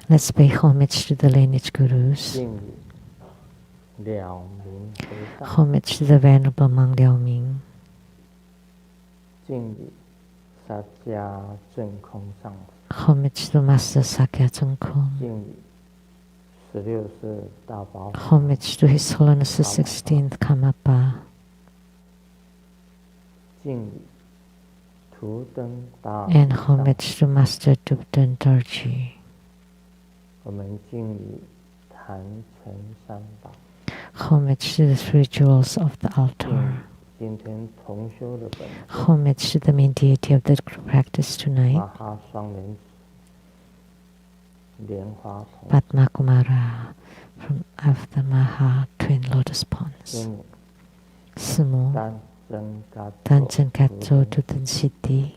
Let's pay homage to the lineage gurus. Homage to the Venerable Monk Liao Ming. Homage to Master Sakya Tsongkhong. Homage to His Holiness the 16th Karmapa. And homage to Master Dubden Dorji. Homage to the three jewels of the altar. Homage to the main deity of the group practice tonight, Padma Kumara of the Maha Twin Lotus Ponds. Sumo Danchen Katso Duten Siddhi.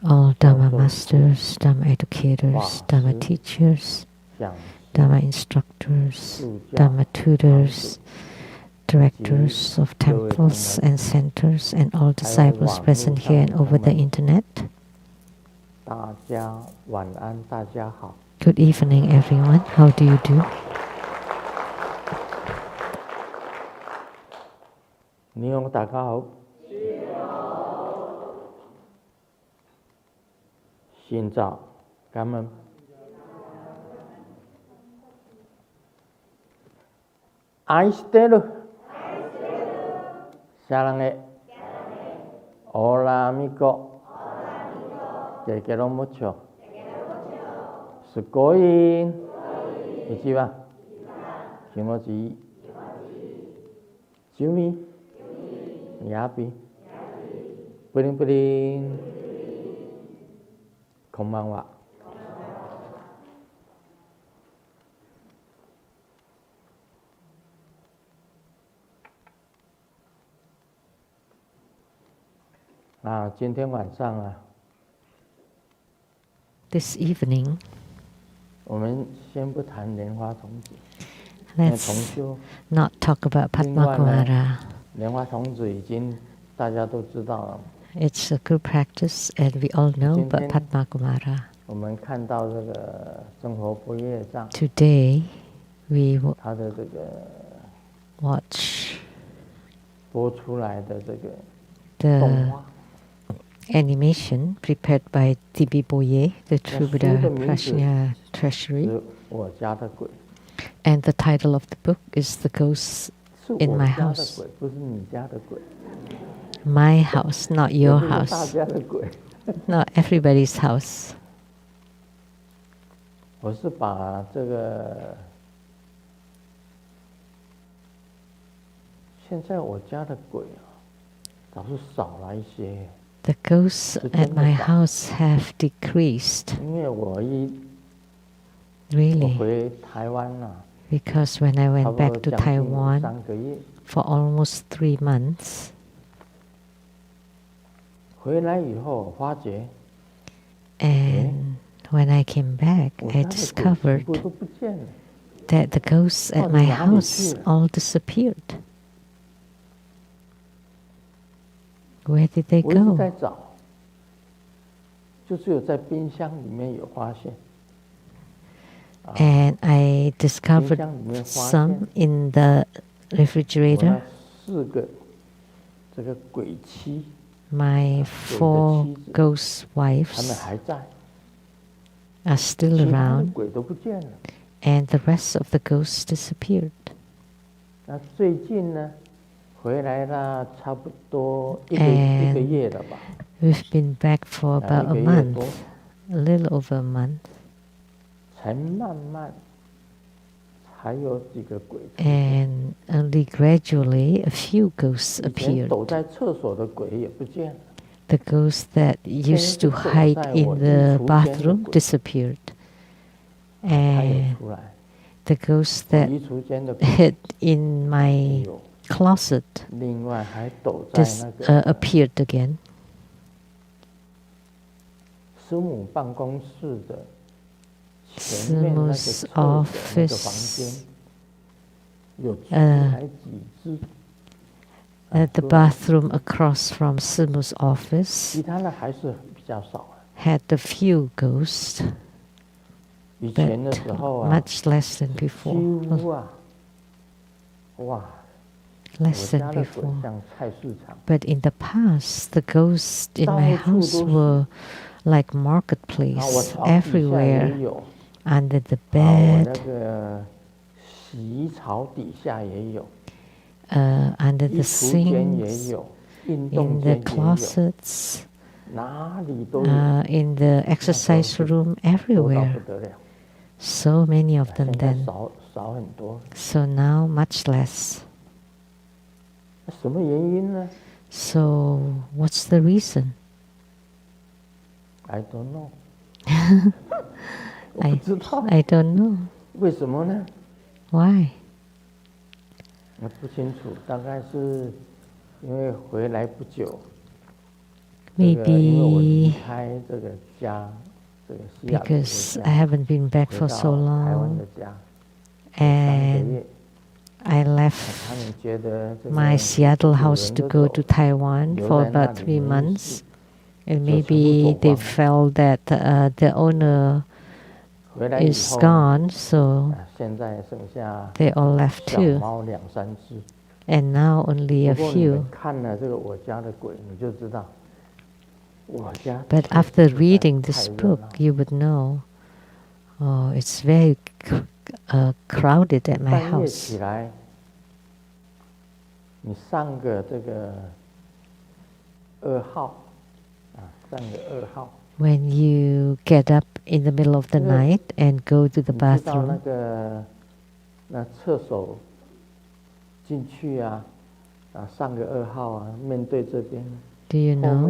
All Dhamma masters, Dhamma educators, Dhamma teachers, Dhamma instructors, Dhamma tutors, directors of temples and centers, and all disciples present here and over the internet. Good evening, everyone. How do you do? 你好，大家好。xin chào, cảm ơn. Aishiteru. Sarange. Hola, amigo. Te quiero mucho. Sugoi. Ichiwa. Kimochi. Yumi. Yapi. Purin purin. こんばんは。今天晚上啊 ，This evening， 我们先不谈莲花童子。Let's not talk about Padma Kumara. 莲花童子已经大家都知道了。 It's a good practice, and we all know about Padma Kumara. 我们看到这个生活不业障。Today, we 他的这个 watch 播出来的这个 the animation prepared by TBSN, the True Buddha Prajna Treasury. 我家的鬼。And the title of the book is The Ghosts in My House. 不是你家的鬼。 My house, not your house. Not everybody's house. 我是把这个现在我家的鬼啊，倒是少了一些。The ghosts at my house have decreased. 因为我回台湾啊 Because when I went back to Taiwan 3个月 for almost 3 months. 回来以后发觉 And when I came back, I discovered that the ghosts at my house all disappeared. Where did they go? 在找，就只有在冰箱里面有发现。 And I discovered some in the refrigerator. 4个这个鬼妻。 My 4 ghost wives are still around, and the rest of the ghosts disappeared. 那最近呢，回来了差不多一个月了吧。 We've been back for about a month, a little over a month. 才慢慢还有几个鬼。 And only gradually a few ghosts appeared. 躲在厕所的鬼也不见了。 The ghosts that used to hide in the bathroom disappeared. And the ghosts that hid in my closet appeared again. 师母办公室的 Sumu's office that the bathroom across from Simu's office had a few ghosts, but much less than before. Less than before. But in the past, the ghosts in my house were like marketplace, everywhere, under the bed, under the sinks, in the closets, in the exercise room, everywhere. So many of them then. So now much less. So what's the reason? I don't know. I don't know. Why? 我不清楚，大概是因为回来不久。Maybe because I haven't been back for so long, and I left my Seattle house to go to Taiwan for about 3 months, and maybe they felt that the owner is gone, so they all left too. And now only a few. But after reading this book, you would know, oh, it's very crowded at my house. When you get up in the middle of the night and go to the bathroom, do you know?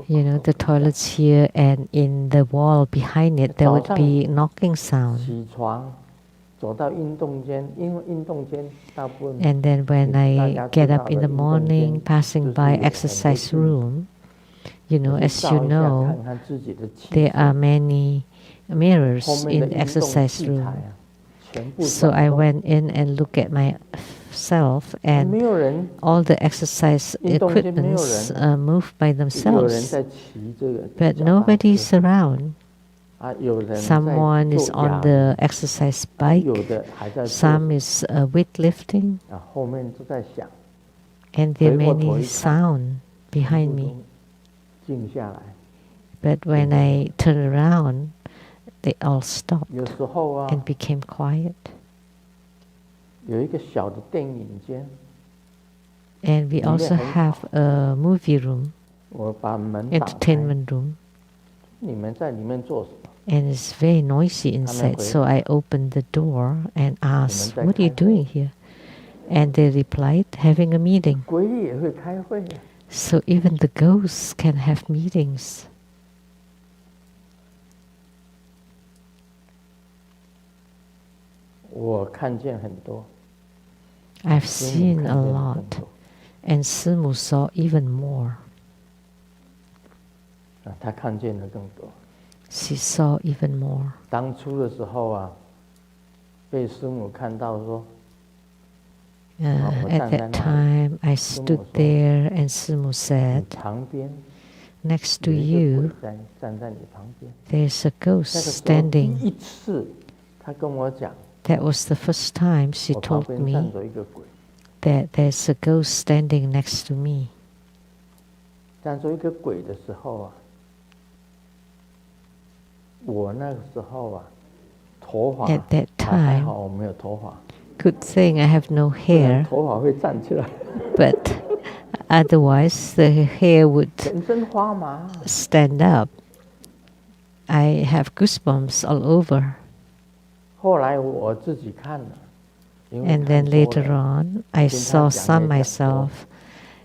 You know, the toilets here, and in the wall behind it, there would be knocking sound. And then when I get up in the morning, passing by exercise room, you know, as you know, there are many mirrors in the exercise room. So I went in and looked at myself, and all the exercise equipments moved by themselves. But nobody's around. Someone is on the exercise bike, some is weightlifting, and there are many sound behind me. But when I turn around, they all stopped and became quiet. And we also have a movie room, entertainment room. And it's very noisy inside, so I opened the door and asked, "What are you doing here?" And they replied, "Having a meeting." So even the ghosts can have meetings. I've seen a lot, and Simu saw even more. She saw even more. At that time, I stood there, and Simu said, "Next to you, there's a ghost standing." That was the first time she told me that there's a ghost standing next to me. At that time, good thing I have no hair, but otherwise the hair would stand up. I have goosebumps all over. And then later on, I saw some myself,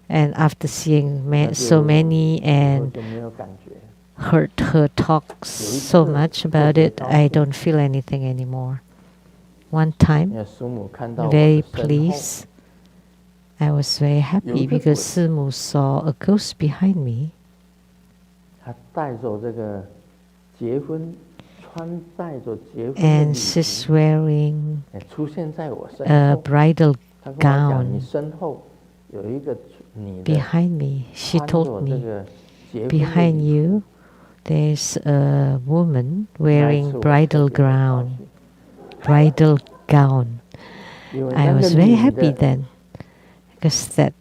and after seeing so many and heard her talk so much about it, I don't feel anything anymore. One time, very pleased, I was very happy because Simu saw a and she's wearing a bridal gown behind me. She told me, behind you there's a woman wearing bridal gown. Bridal gown. I was very happy then, because that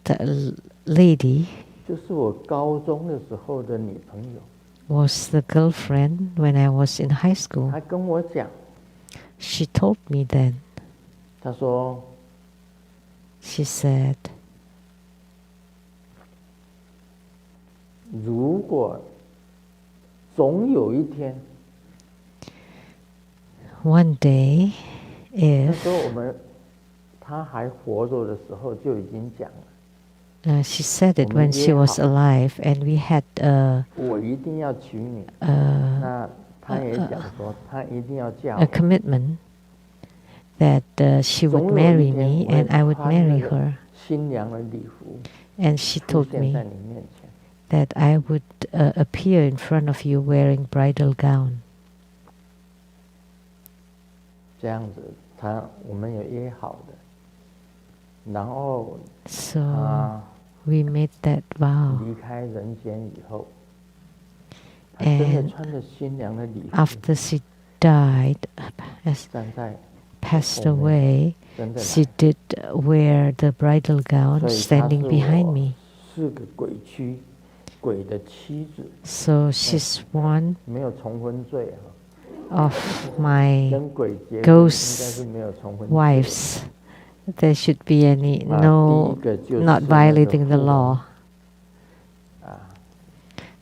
lady was the girlfriend when I was in high school. She told me then. She said, one day, if she said it when she was alive, and we had a commitment that she would marry me and I would marry her. And she told me that I would appear in front of you wearing bridal gown. So we made that vow. And after she died, passed away, she did wear the bridal gown standing behind me. So she's one of my ghost wives. There should be not violating the law.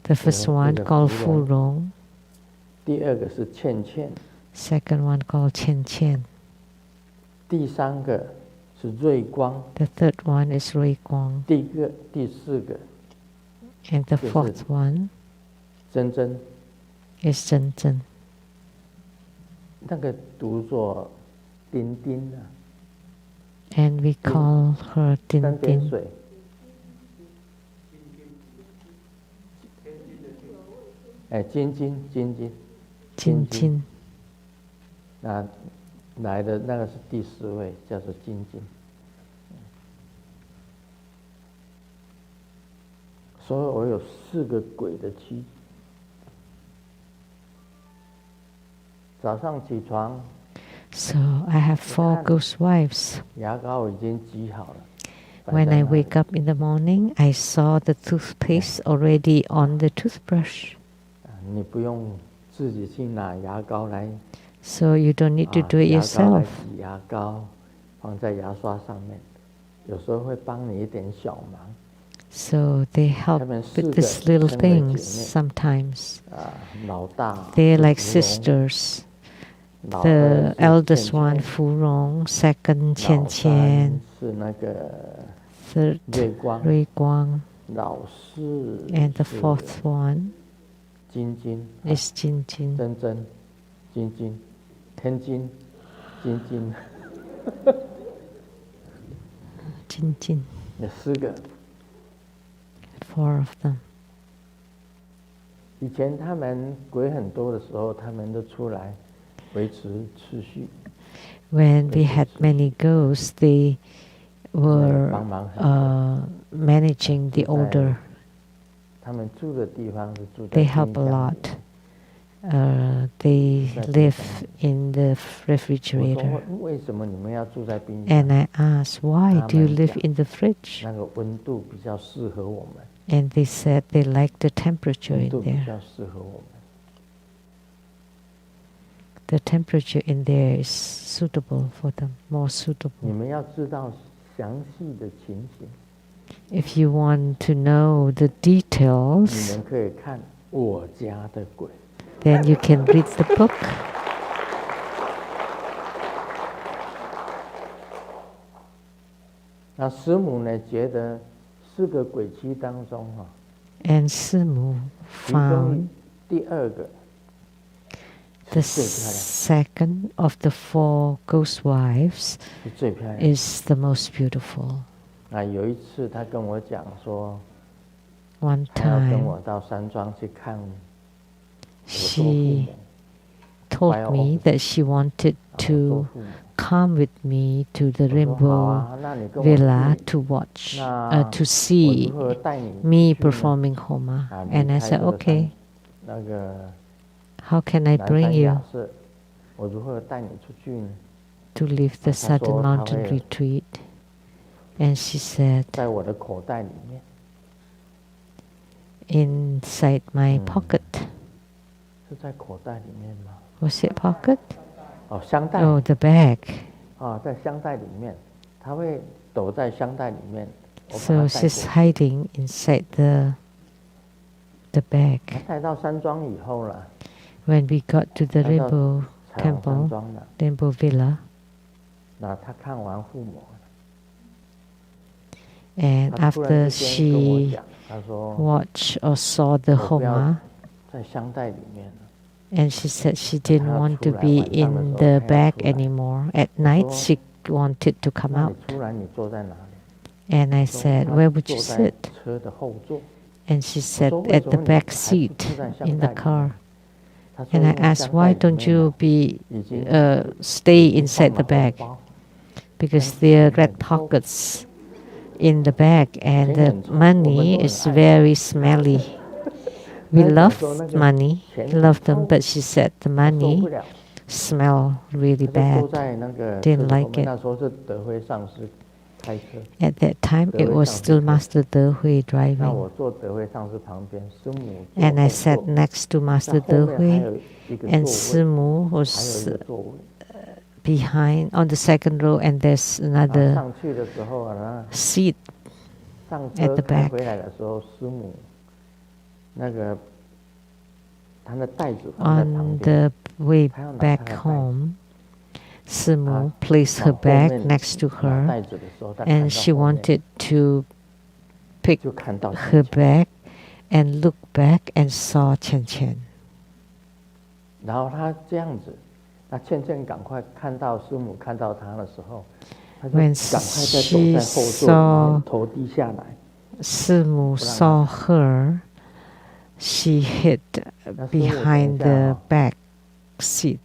The first one called Fu Rong. Second one called Chen Chen. The third one is Rui Guang. And the fourth one is Zhen Zhen. And we call her Din Din. Jin Jin. 来的那个是第4位，叫做金金。所以我有4个鬼的妻子。早上起床 So I have 4 ghost wives. 牙膏已经挤好了。When I wake up in the morning, I saw the toothpaste already on the toothbrush. 你不用自己去拿牙膏来。So you don't need to do it yourself. 牙膏放在牙刷上面，有时候会帮你一点小忙。So they help with these little things sometimes. They're like sisters. The eldest one, Fu Rong, second, Qian Qian, third, Rui Guang, and the fourth one is Jin Jin. 真真、金金、天金、金金。金金。有4个。4 of them. 以前他们鬼很多的时候，他们都出来维持秩序。When we had many ghosts, they were managing the order. 他们住的地方是住在 They help a lot. They live in the refrigerator. 为什么你们要住在冰箱 And I asked, why do you live in the fridge? 那个温度比较适合我们。And they said they like the temperature in 温度比 there. 较适合我们。The temperature in there is suitable for them, more suitable. 你们要知道详细的情形。If you want to know the details, 你们可以看我家的鬼。Then you can read the book. 那师母呢，觉得4个鬼妻当中，and 师母 found 第2个 the second of the 4 ghost wives is the most beautiful. 那有一次，他跟我讲说， One 他要跟 time 我到山庄去看。she told me that she wanted to come with me to the Rainbow Villa to watch, to see me performing Homa. And I said, okay, how can I bring you to leave the Southern Mountain Retreat? And she said, inside my pocket. Was it pocket? Oh, the bag. So she's hiding inside the bag. When we got to the Rainbow Temple, Rainbow Villa, and after she watched or saw the Homa, and she said she didn't want to be in the bag anymore. At night, she wanted to come out. And I said, where would you sit? And she said, at the back seat in the car. And I asked, why don't you stay inside the bag? Because there are red pockets in the bag, and the money is very smelly. We love money, love them, but she said the money smell really bad. Didn't like it. At that time, it was still Master De Hui driving. And I sat next to Master De Hui, and Simu was behind on the second row, and there's another seat at the back. On the way back home, Simu placed her bag next to her, and she wanted to pick her bag and look back and saw Chen Chen. When she saw Simu saw her, she hid behind the back seat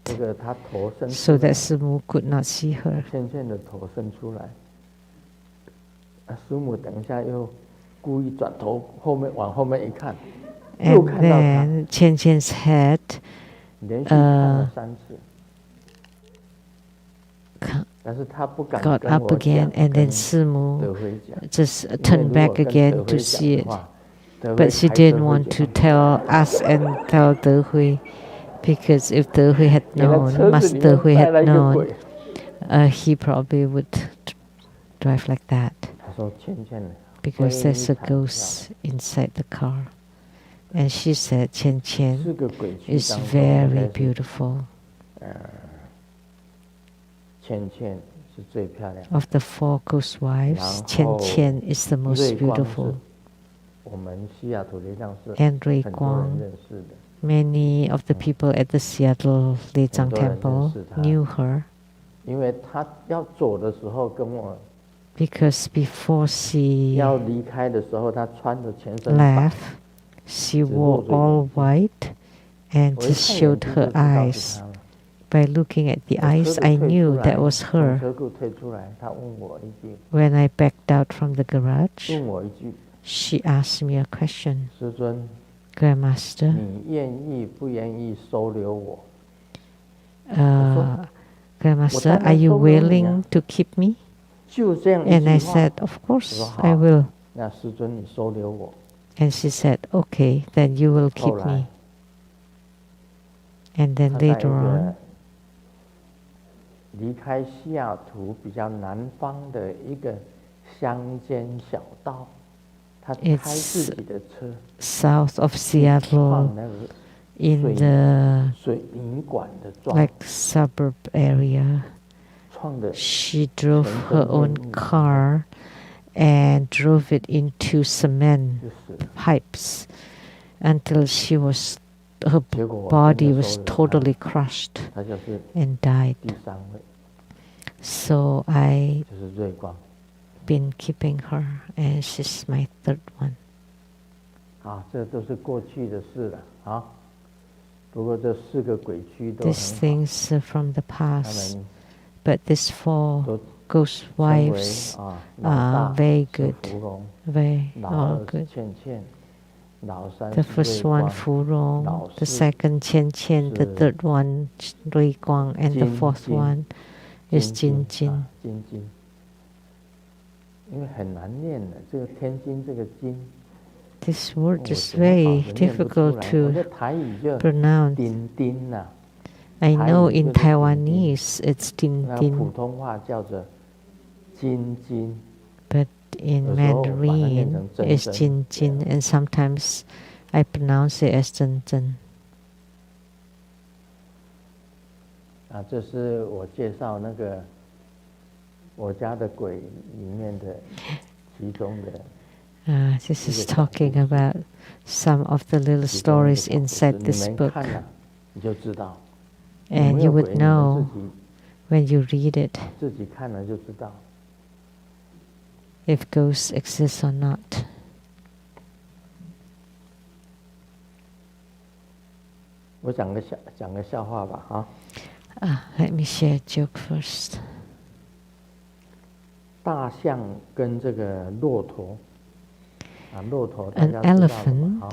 so that Simu could not see her. And then Chen Chen's head got up again, and then Simu just turned back again to see it. But she didn't want to tell us and tell De Hui, because if De Hui had known, Master De Hui had known, he probably would drive like that, because there's a ghost inside the car. And she said Chen Chen is very beautiful. Of the 4 ghost wives, Chen Chen is the most beautiful. And Rui Guang, many of the people at the Seattle Leizang Temple knew her, because before she left, she wore all white and just showed her eyes. By looking at the eyes, I knew that was her. When I backed out from the garage, she asked me a question. Grandmaster, Grandmaster, are you willing to keep me? And I said, of course, I will. And she said, okay, then you will keep me. And then later on, it's south of Seattle, in the suburb area. She drove her own car and drove it into cement pipes until her body was totally crushed and died. So I've been keeping her, and she's my 3rd one. these things from the past. But these 4 ghost wives are very good, very good. The first one, Fu Rong, the second, Qian Qian, the third one, Rui Guang, and the fourth one is Jin Jin. This word is very difficult to pronounce. I know in Taiwanese it's Din Din, but in Mandarin it's Jin Jin, and sometimes I pronounce it as Zhen Zhen. 这是我介绍那个我家的鬼里面的其中的。This is talking about some of the little stories inside this book. And you would know when you read it if ghosts exist or not. Let me share a joke first. 大象跟这个骆驼。An elephant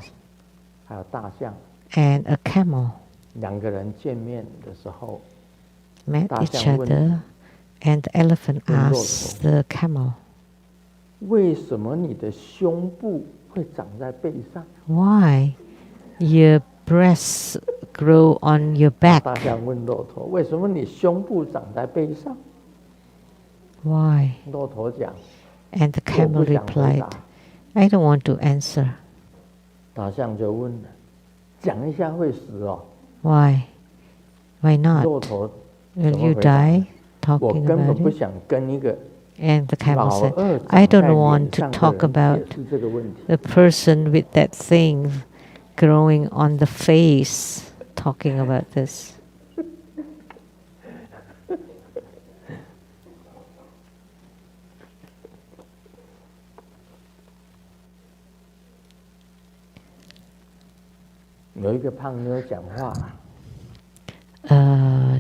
and a camel met each other, and the elephant asked the camel, "Why your breasts grow on your back?" Why? And the camel replied, "I don't want to answer." Why? Why not? Will you die talking about it? And the camel said, "I don't want to talk about the person with that thing growing on the face talking about this."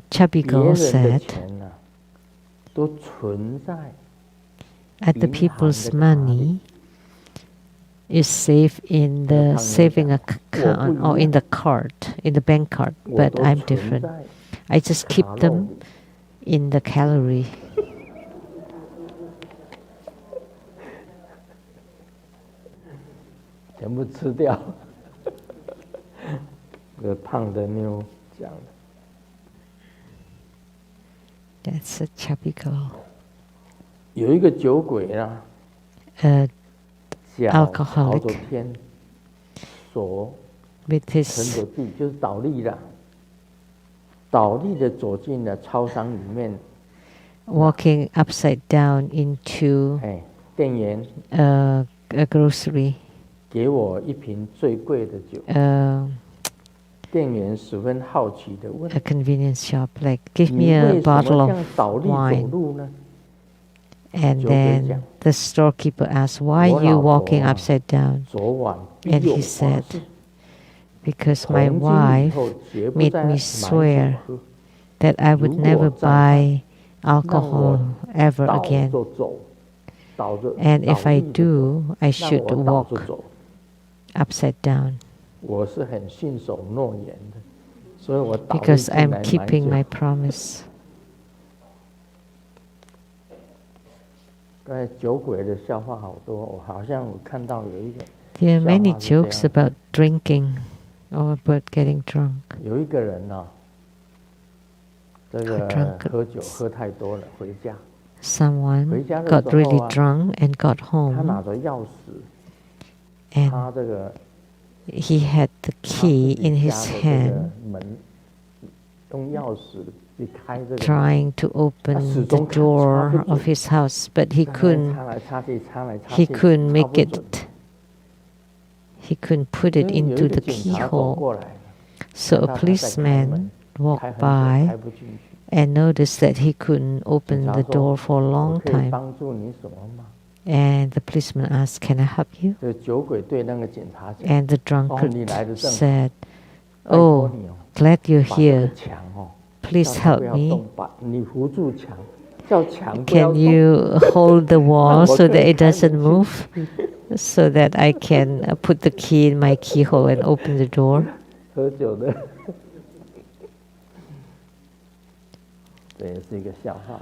Chubby girl said, "At the people's money is safe in the saving account or in the cart, in the bank cart, but I'm different. I just keep them in the calorie." That's a chubby girl. Alcoholic with his walking upside down into a grocery. A convenience shop, like, "Give me a bottle of wine." And then the storekeeper asked, "Why are you walking upside down?" And he said, "Because my wife made me swear that I would never buy alcohol ever again. And if I do, I should walk upside down. Because I'm keeping my promise." There are many jokes about drinking or about getting drunk. Someone got really drunk and got home, and he had the key in his hand, trying to open the door of his house, but he couldn't make it. He couldn't put it into the keyhole. So a policeman walked by and noticed that he couldn't open the door for a long time. And the policeman asked, "Can I help you?" And the drunkard said, Oh, glad you're 把这个 here. 墙哦， Please 叫它 help 不要 me. 动，把你扶住墙，叫墙不要 Can 动。 you hold the wall 我 so 可 that 以 it 开 doesn't 门进 move? So that I can put the key in my keyhole and open the door. 喝酒的，这也是一个笑话。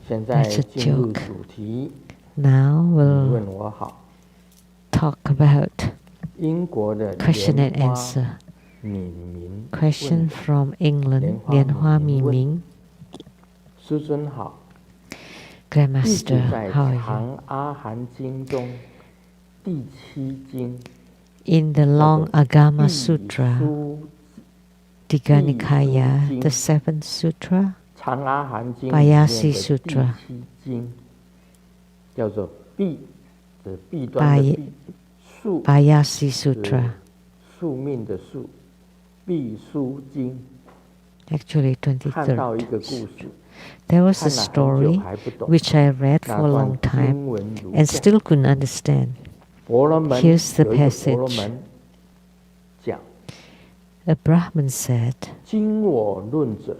现在 That's a 进入 joke. 主题， Now 你 we'll 问我好。 talk about 英国的 question and 莲花 answer. 敏明 Question 问 from England, 莲花 Lianhua 敏明问 Miming. 师尊好，弟子 Grandmaster, 在 how are you? 长阿含经中第7经 In the 叫 long 做 Agama 地 Sutra, 书 Diganikaya, 地 the 书经 seventh sutra, 长阿含经里面 Payasi 的第 Sutra, 7经叫做弊，是弊端的弊，宿 Payasi 是 Sutra. 宿命的宿，必书经。 Actually, 看到一 23rd. 个故事， There was 看 a 了很久 story 还不懂。 which I read 那 for a 段 long time 经文如 and 下： still couldn't understand. 婆罗门 Here's the 有一个婆罗 passage. 门讲： A Brahmin said, 今我论者，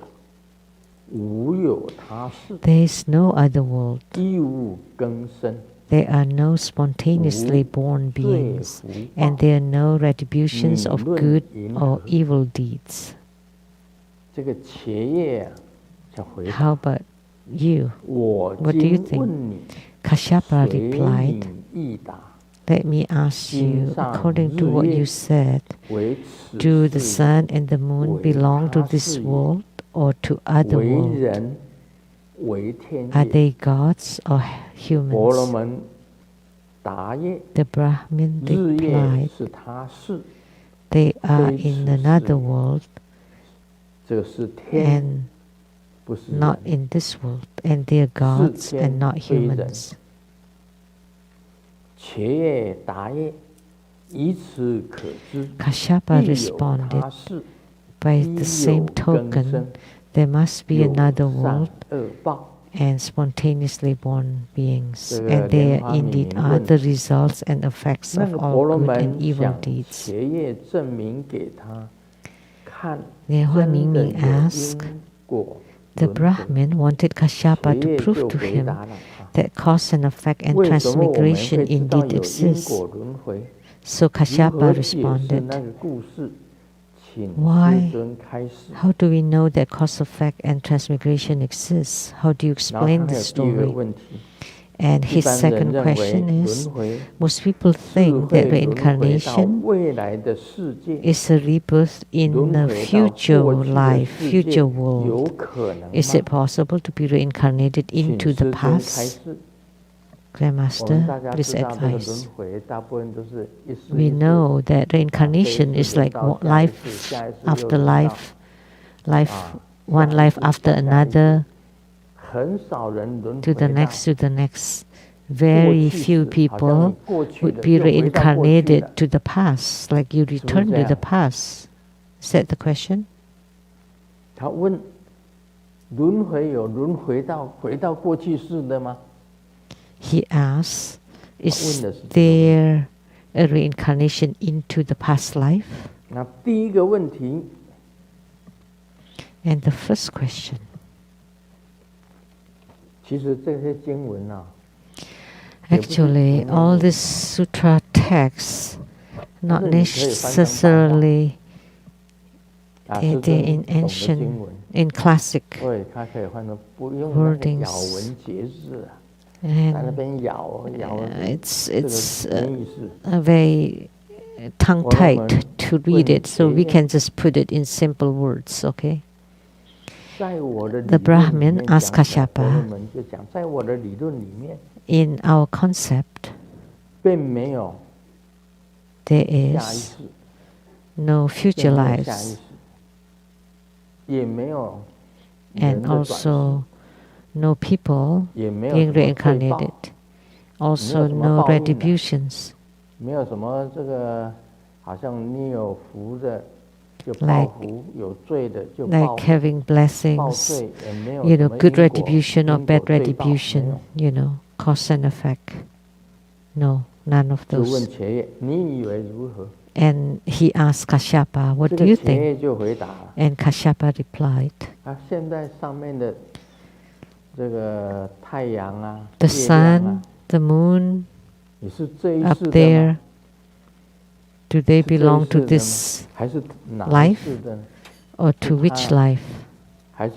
无有他事， there is no other world. 亦无更生， There are no spontaneously born 罪 beings, 福 and 报。 there are no retributions 你 of 论 good 银 or 河。 evil deeds. 这个伽叶啊，就回 How 答： about you? 我 What do you 今 think? 问你， Kashyapa 随 replied, 你意答。 let me ask you, 经上 according to 日 what 月 you said, 为 do 此 the 事 sun and the moon 为 belong to 他 this 事也， world or to other 为 world? 人为天 Are 业。 they gods or 婆罗 humans? 门答曰： The Brahmin 日月 replied, 是他事， they are 非 in 此 another 事也。 world 这个是天， and 不是 not 人。 in this world, and they are gods 是天， and not 非人。 humans. 伽叶答曰：以此可知， Kashyapa 必有 responded, 他事， by 亦 the 有 same 更 token, 生， there must be 有 another 善 world 恶报。 and spontaneously born beings, 这个 and there 莲花 indeed 敏明 are 问 the results and effects 那 of 个 all 婆罗 good and 门 evil 想 deeds. 伽叶证明给他看， Lianhua 真的 Miming 有 asked, 因果 the 轮回。 Brahmin wanted Kashyapa 伽 to 叶 prove 就 to 回 him 答了他： that cause and effect and 为什么我们会 transmigration 知道 indeed 有因 exist? 果轮回？ So 如 Kashyapa 何解释 responded, 那个故事？请 Why? 师尊开始。 how do we know that cause, effect, and transmigration exists? How do you 然后 explain 他还 the 有第二个 story? 问题， And 一 his 般人 second 认为 question is, 轮回 most people 是 think 会 that 轮回到 reincarnation 未来的世界， is a rebirth in 轮 the 回到 future 过去的 life, 世界， future world. 有可能 Is 吗 it？ possible to be reincarnated 请 into 师 the 尊开 past? 示。我们大 Grandmaster, 家 please 知道这个轮 advise. 回，大部分都是一世 We 一世， know that 这一 reincarnation 世 is 轮 like 到 one 下一 life 世，下一世 after 又轮到 life, life, 啊 one 下一 life 世 after 下一世 another, 很少人轮 to the 回到 next, to the next. 过 Very 去 few 式，好像 people 你过去 would 的 be 又回到过去 reincarnated 了， to the past, like you 是不是 return 这 to the 样？ past. Is that the question? 他问：轮回有轮回到过去式的吗？ He asks, 他问 is 的是这个问题。 there a reincarnation into the past life? 那第一个问题， And the first question, 其实这些经文啊，也不是 actually, 全面 all 的 these sutra texts, not 但是你可以翻成白话。 necessarily 啊， they, 师 they're 尊 in 懂得 ancient, 经文， in classic 对，他可以换成不用那个 wordings. 咬文嚼字啊，在那 And 边咬，it's 这个 it's 没意思。 very tongue-tied to read it, so we can just put it in simple words, okay? 在我的理 The 论里 Brahmin 面 asked 讲讲， Kashyapa, 婆罗门就讲，在我的理论里面， in our concept, 并没有 there 下一 is 世， no 并 future 没有下一 lives, 世，也没有人 and 的转世， also no people 也没有 being 什么罪 reincarnated, 报， also 什么 no 报应啊。 retributions, 没有什么这个，好像你有福的就报 Like- 福，有罪的就 like 报 having 报 blessings, 罪，也没有 you 什 know, 么 good 因果 retribution or 因 bad 果罪报，没 retribution, 有。 you know, cause and effect. No, none of 就问 those. 伽叶，你以为如何？ And he asked Kashyapa, what do you think? And Kashyapa replied, the sun, the moon, up there, do they belong to this life or to which life? Or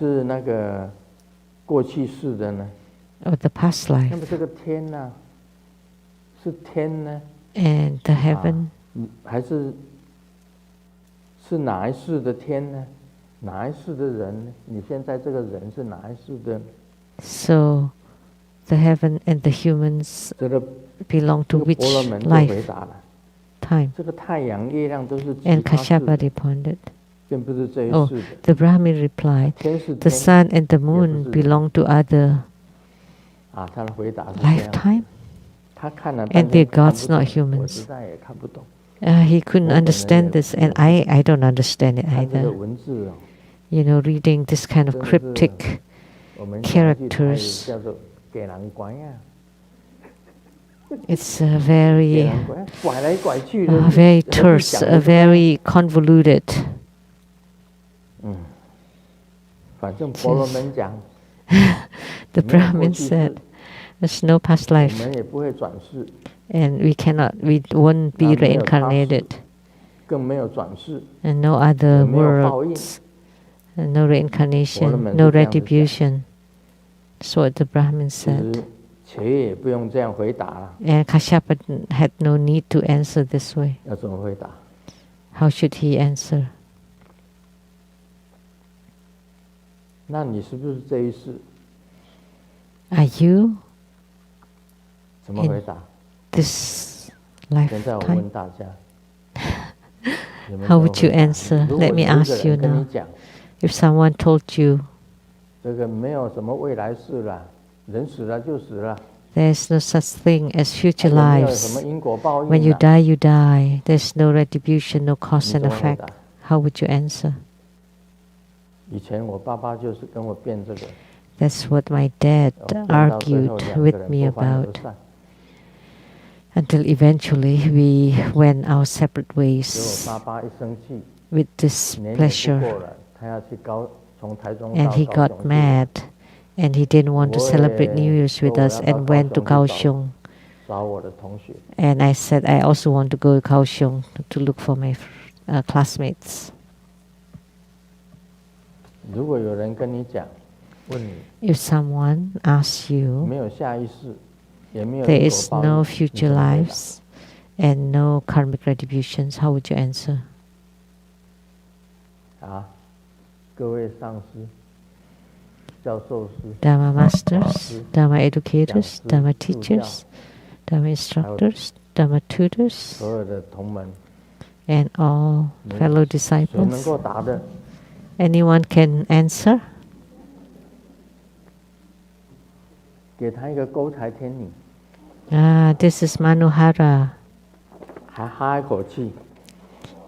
the past life? And the heaven? So the heaven and the humans belong to which life? Time. And Kashyapa responded, the Brahmin replied, the sun and the moon belong to other lifetime, and they're gods, not humans. He couldn't understand this, and I don't understand it either. You know, reading this kind of cryptic characters, it's very terse, very convoluted. The Brahmin said, there's no past life, and we won't be reincarnated, and no other worlds, and no reincarnation, no retribution. That's what the Brahmin said. And Kashyapa had no need to answer this way. How should he answer? Are you in this lifetime? How would you answer? Let me ask you now. If someone told you, there's no such thing as future lives. When you die, you die. There's no retribution, no cause and effect. How would you answer? That's what my dad argued with me about. Until eventually we went our separate ways with displeasure. And he got mad. And he didn't want to celebrate New Year's with us and went to Kaohsiung. And I said, I also want to go to Kaohsiung to look for my classmates. If someone asks you, there is no future lives and no karmic retributions, how would you answer? Dharma masters, Dharma educators, Dharma teachers, Dharma instructors, Dharma tutors, and all fellow disciples. Anyone can answer? This is Manohara.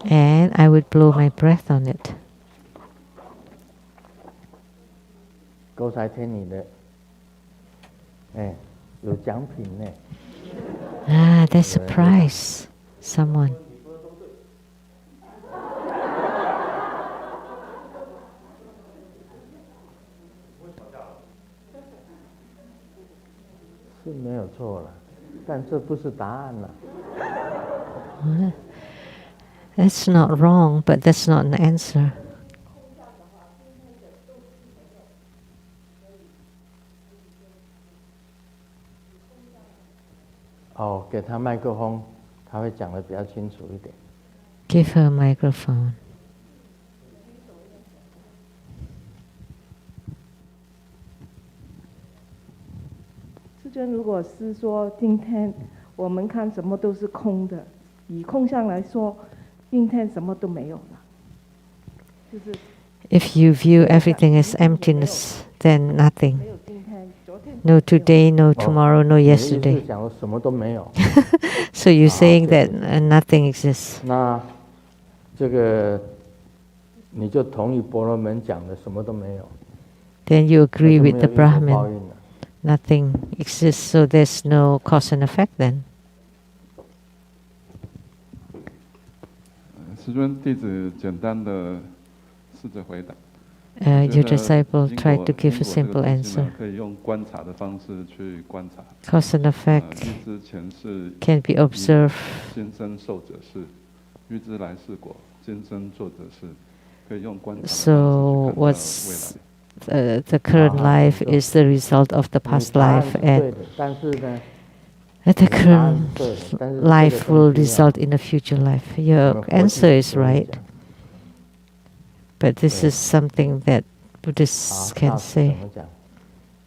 And I would blow my breath on it. There's a prize. Someone. That's not wrong, but that's not an answer. Give her a microphone. 世尊，如果是说今天我们看什么都是空的，以空相来说，今天什么都没有了。就是 If you view everything as emptiness, then nothing. No today, no tomorrow, no yesterday. So you're saying that nothing exists. Then you agree with the Brahmin. Nothing exists, so there's no cause and effect then. Your disciple tried to give a simple answer. Cause and effect can be observed. So what's the current life is the result of the past life, and the current life will result in a future life. Your answer is right. But this is something that Buddhists can say.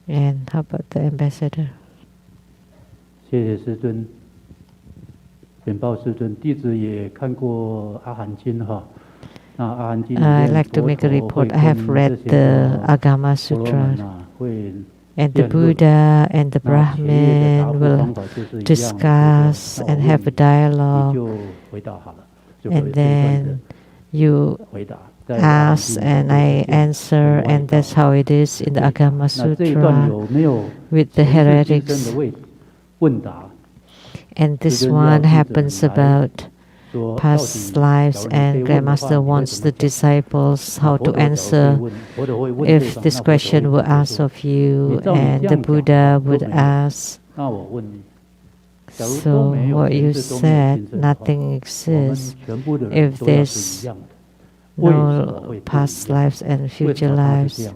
And how about the ambassador? 谢谢师尊，禀报师尊，弟子也看过阿含经哈。那阿含经 I'd like to make a report. I have read the Agama Sutra, and the Buddha and the Brahmin will discuss and have a dialogue, and then you ask and I answer, and that's how it is in the Agama Sutra with the heretics. And this one happens about past lives, and Grandmaster wants the disciples how to answer if this question were asked of you, and the Buddha would ask. So what you said, nothing exists. If there's no past lives and future lives,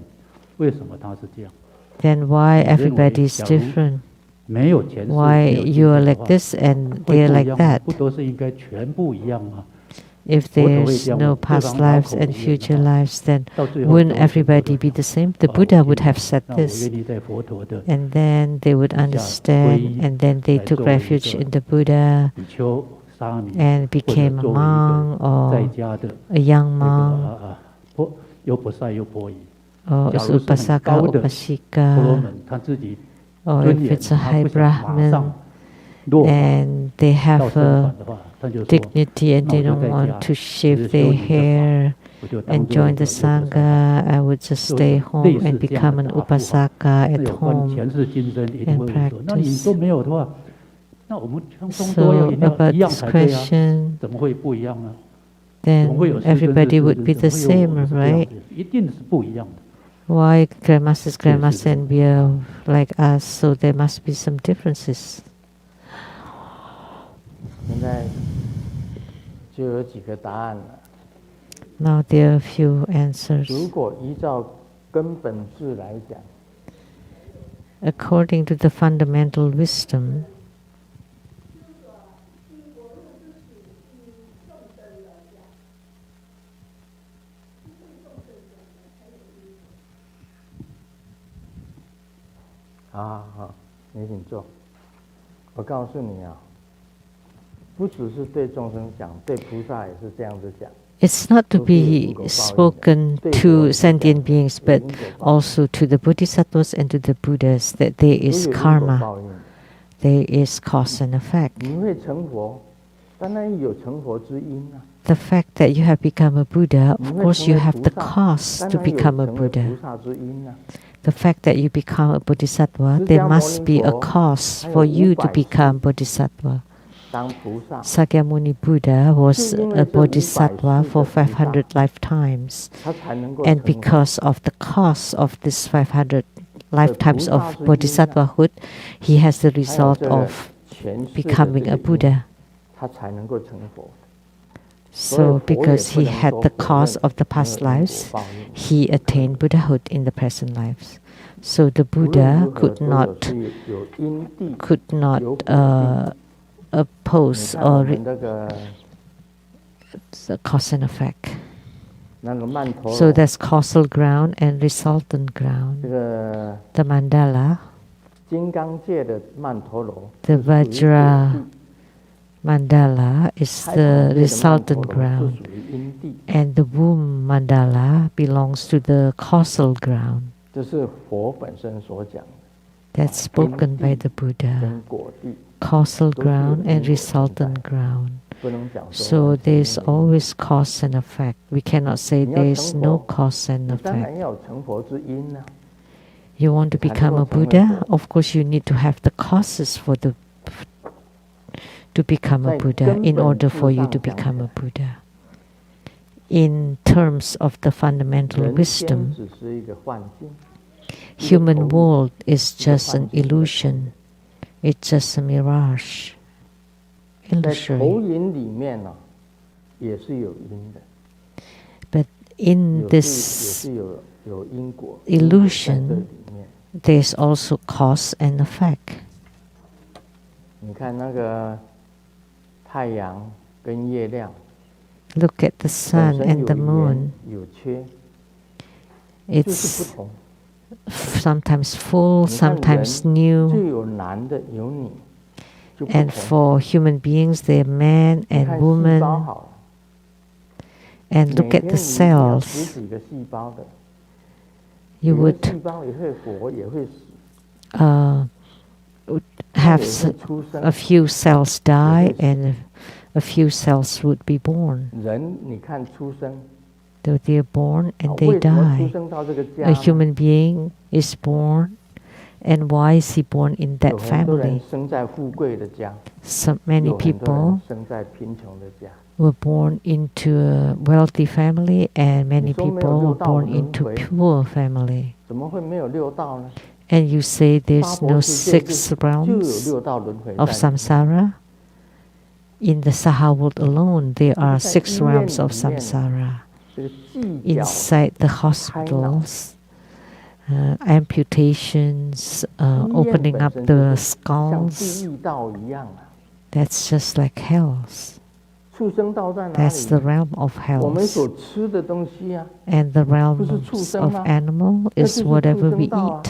then why everybody is different? Why you are like this and they are like that? If there's no past lives and future lives, then wouldn't everybody be the same? The Buddha would have said this, and then they would understand, and then they took refuge in the Buddha and became a monk or a young monk, or as upasaka, upasika, or if it's a high Brahmin and they have a dignity and they don't want to shave their hair and join the Sangha, I would just stay home and become an upasaka at home and practice. So about this question, then everybody would be the same, right? Why grandmasters, grandmasters, and we are like us, so there must be some differences. Now there are a few answers. According to the fundamental wisdom, it's not to be spoken to sentient beings, but also to the Bodhisattvas and to the Buddhas, that there is karma, there is cause and effect. The fact that you have become a Buddha, of course you have the cause to become a Buddha. The fact that you become a Bodhisattva, there must be a cause for you to become Bodhisattva. Sakyamuni Buddha was a Bodhisattva for 500 lifetimes, and because of the cause of this 500 lifetimes of Bodhisattvahood, he has the result of becoming a Buddha. So because he had the cause of the past lives, he attained Buddhahood in the present lives. So the Buddha could not oppose or the cause and effect. So that's causal ground and resultant ground. The mandala, the Vajra mandala is the resultant ground, and the womb mandala belongs to the causal ground. That's spoken by the Buddha. Causal ground and resultant ground. So there is always cause and effect. We cannot say there is no cause and effect. You want to become a Buddha? Of course you need to have the causes for to become a Buddha in order for you to become a Buddha. in terms of the fundamental 人间 wisdom, 只是一个幻境， human world is just an illusion. It's just a mirage, 在投 illusory. 影里面呢，也是有因的， But in 也 this 是有因果 illusion 因果在这里面。 there's also cause and effect. 你看那个太阳跟月亮， Look at the 本 sun 身 and 有 the 圆 moon. 有缺，就是不 It's 同。 sometimes full, 你看人 sometimes 就 new. 有男的有女，就不 And 同。 for human beings, they're man 你 and 看细胞 woman. 好了， And 每 look at 天 the 你一定要 cells. 十几个细胞的， You 有的 would 细胞也会活，也会死， have 也会出 a 生。 few cells die 也会死。 and a few cells would be born. 人你看出生， Though they're born 啊 and they 为什么出 die. 生到这个家 A 呢？ human being is born, and why is he born in 有 that 很多人 family? 生在富贵的家， So many 有很多人 people 生在贫穷的家。 were born into a wealthy family, and many 你说没有 people 六 were 道 born 轮 into 回， poor family. 怎么会没有六道呢？ And you say 娑 there's 婆 no 世界 six 就有 realms 六道轮回 of 在里面。 samsara? In the Saha world alone, there are 就是在 six 医院 realms of 里面， samsara. 这个计较 Inside the hospitals, amputations, 医院 opening 本 up 身 the 就是像 skulls. 地狱道一样啊。 That's just like hells. 畜生道在哪 That's the 里？ realm of 我们 hells. 所吃的东西啊， And the 不是畜 realms 生 of 吗？ animal 那 is 就是 whatever 畜 we 生道啊。 eat.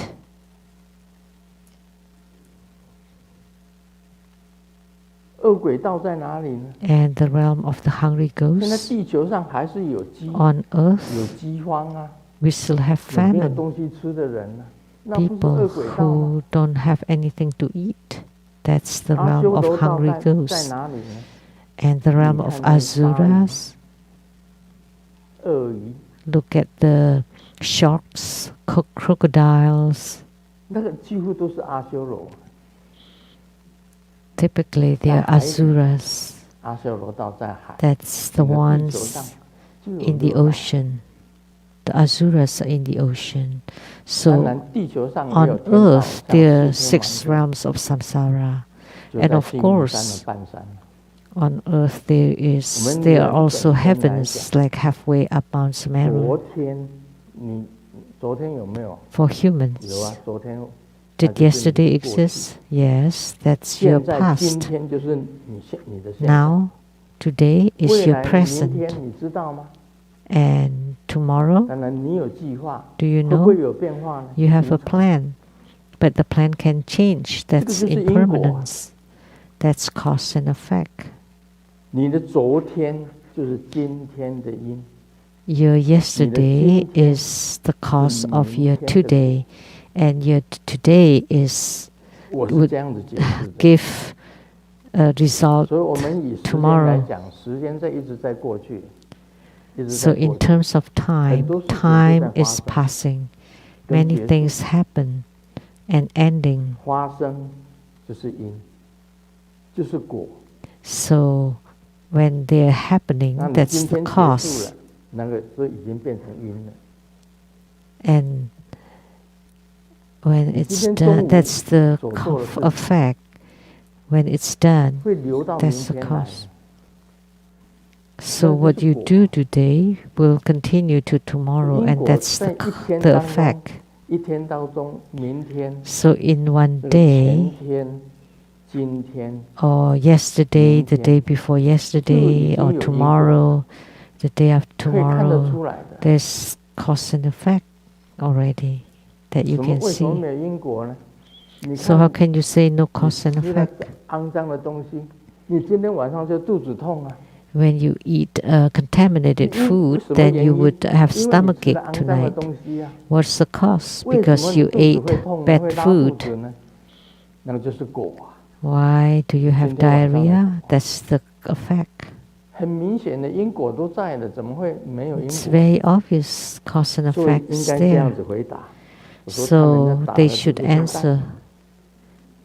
恶鬼道在哪里呢？ And the realm of the hungry 现在 ghosts. 地球上还是有饥 On earth, 有饥荒啊， we still have 有没有 famine. 东西吃的人呢、那不是 People 恶鬼道吗？ who don't have anything to eat. That's the 阿 realm 修 of 罗道 hungry 在 ghosts. 哪里呢？ And the realm of asuras. 鳄鱼， Look at the sharks, crocodiles. 那个几乎都是阿修罗。 Typically, they are 在海里。 asuras. 阿修罗道在海， That's the 整个地球上 ones 就有 in the 六道。 ocean. The asuras are in the ocean. 当 So 然，地球上也 on 有天道， earth, 像 there are 四天 six 王 realms of samsara. 就 And 在 of 青云山 course, 的半山。 on earth, there 我们 are 人 also 本身来 heavens like halfway up Mount 昨 Sumeru. 天昨天有没有？ For 有 humans, 啊，昨天。 did 那就是 yesterday 你的过去。 exist? Yes, that's your 现在今 past. 天就是你的现在。 Now, today is 未 your 来明 present. 天你知道吗？ And tomorrow, 当然你有计划， do you 会不会 know? 有变化呢？ You have a 平常 plan, but the plan can change. 这个 That's 就是因果啊。 impermanence. That's cause and effect. 你的昨天就是今天的因， Your yesterday 今天 is the cause of 明 your 天的果。 today, and your today is 我是 would 这样子解释的。 give a result. 所以我们以时间 tomorrow 来讲，时间在一直在过去，一直 So 在 in 过去。 terms of time, 很多事情都在 time 发 is 生， passing. 跟 Many 结束。 things happen and ending. 发生就是因，就是果。 So when they're happening, 那你 that's 今 the 天结束 cause. 了，那个就已经变成因了。 And when 你 it's 今天中 done, 午 that's the 所做的事情 effect. When it's done, 会留到明 that's the 天来 cause. 的。 So 那 what 就是 you 果。 do today will continue to tomorrow, 因 and 果 that's 在 the 一天 the 当中， effect. 一天当中，明天、 So in one 这个前 day, 天、今天， or yesterday, the 明天， day before yesterday, 就 or 已经有因果。 tomorrow, the day after 可以看得 tomorrow, 出来的。 there's cause and effect already that you 为 can 什么 see. 没有因果呢？你 So how 看， can you say no 你 cause and 吃了 effect? 肮脏的东西，你今天晚上就肚子痛啊。 When you eat contaminated 因 food, 什么 then 原 you 因？ would have 因为你 stomach 吃了 ache 肮脏的 tonight. 东西啊。 What's the cause? 为什 Because 么你 you 肚子 ate 会痛， bad 会拉肚 food. 子呢？那个就是果啊。 Why do you have 今天晚上的 diarrhea? That's the effect. 很明显的因果都在的，怎么会没有因 It's 果？ very obvious cause and 所以 effect 应 is 该这样 there. 子回答。我说他们 So 在打 they 的都 should 是笨蛋 answer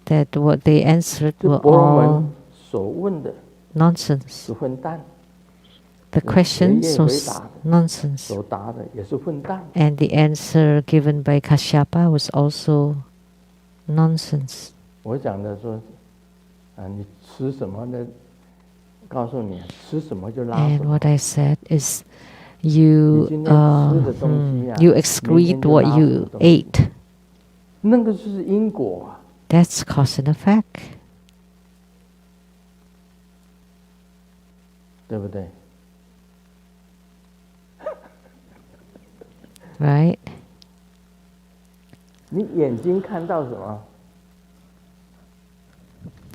that what they answered 这 were 婆罗 all 门所问的 nonsense. 是混蛋， The questions was nonsense. And the answer given by Kashyapa was also nonsense. And what I said is, you excrete what you ate. That's cause and effect. Right?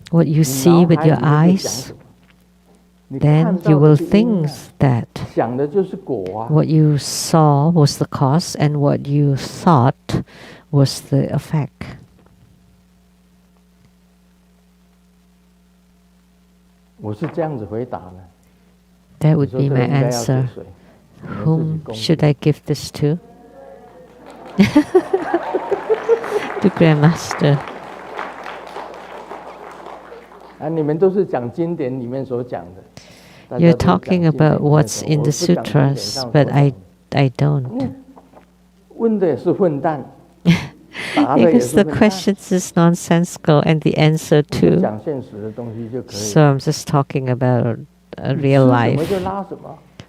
What you see with your eyes, then you will think that what you saw was the cause and what you thought was the effect. That would be my answer. Whom should I give this to? To Grandmaster. You're talking about what's in the sutras, but I don't. Because the questions is nonsensical and the answer too. So I'm just talking about real life.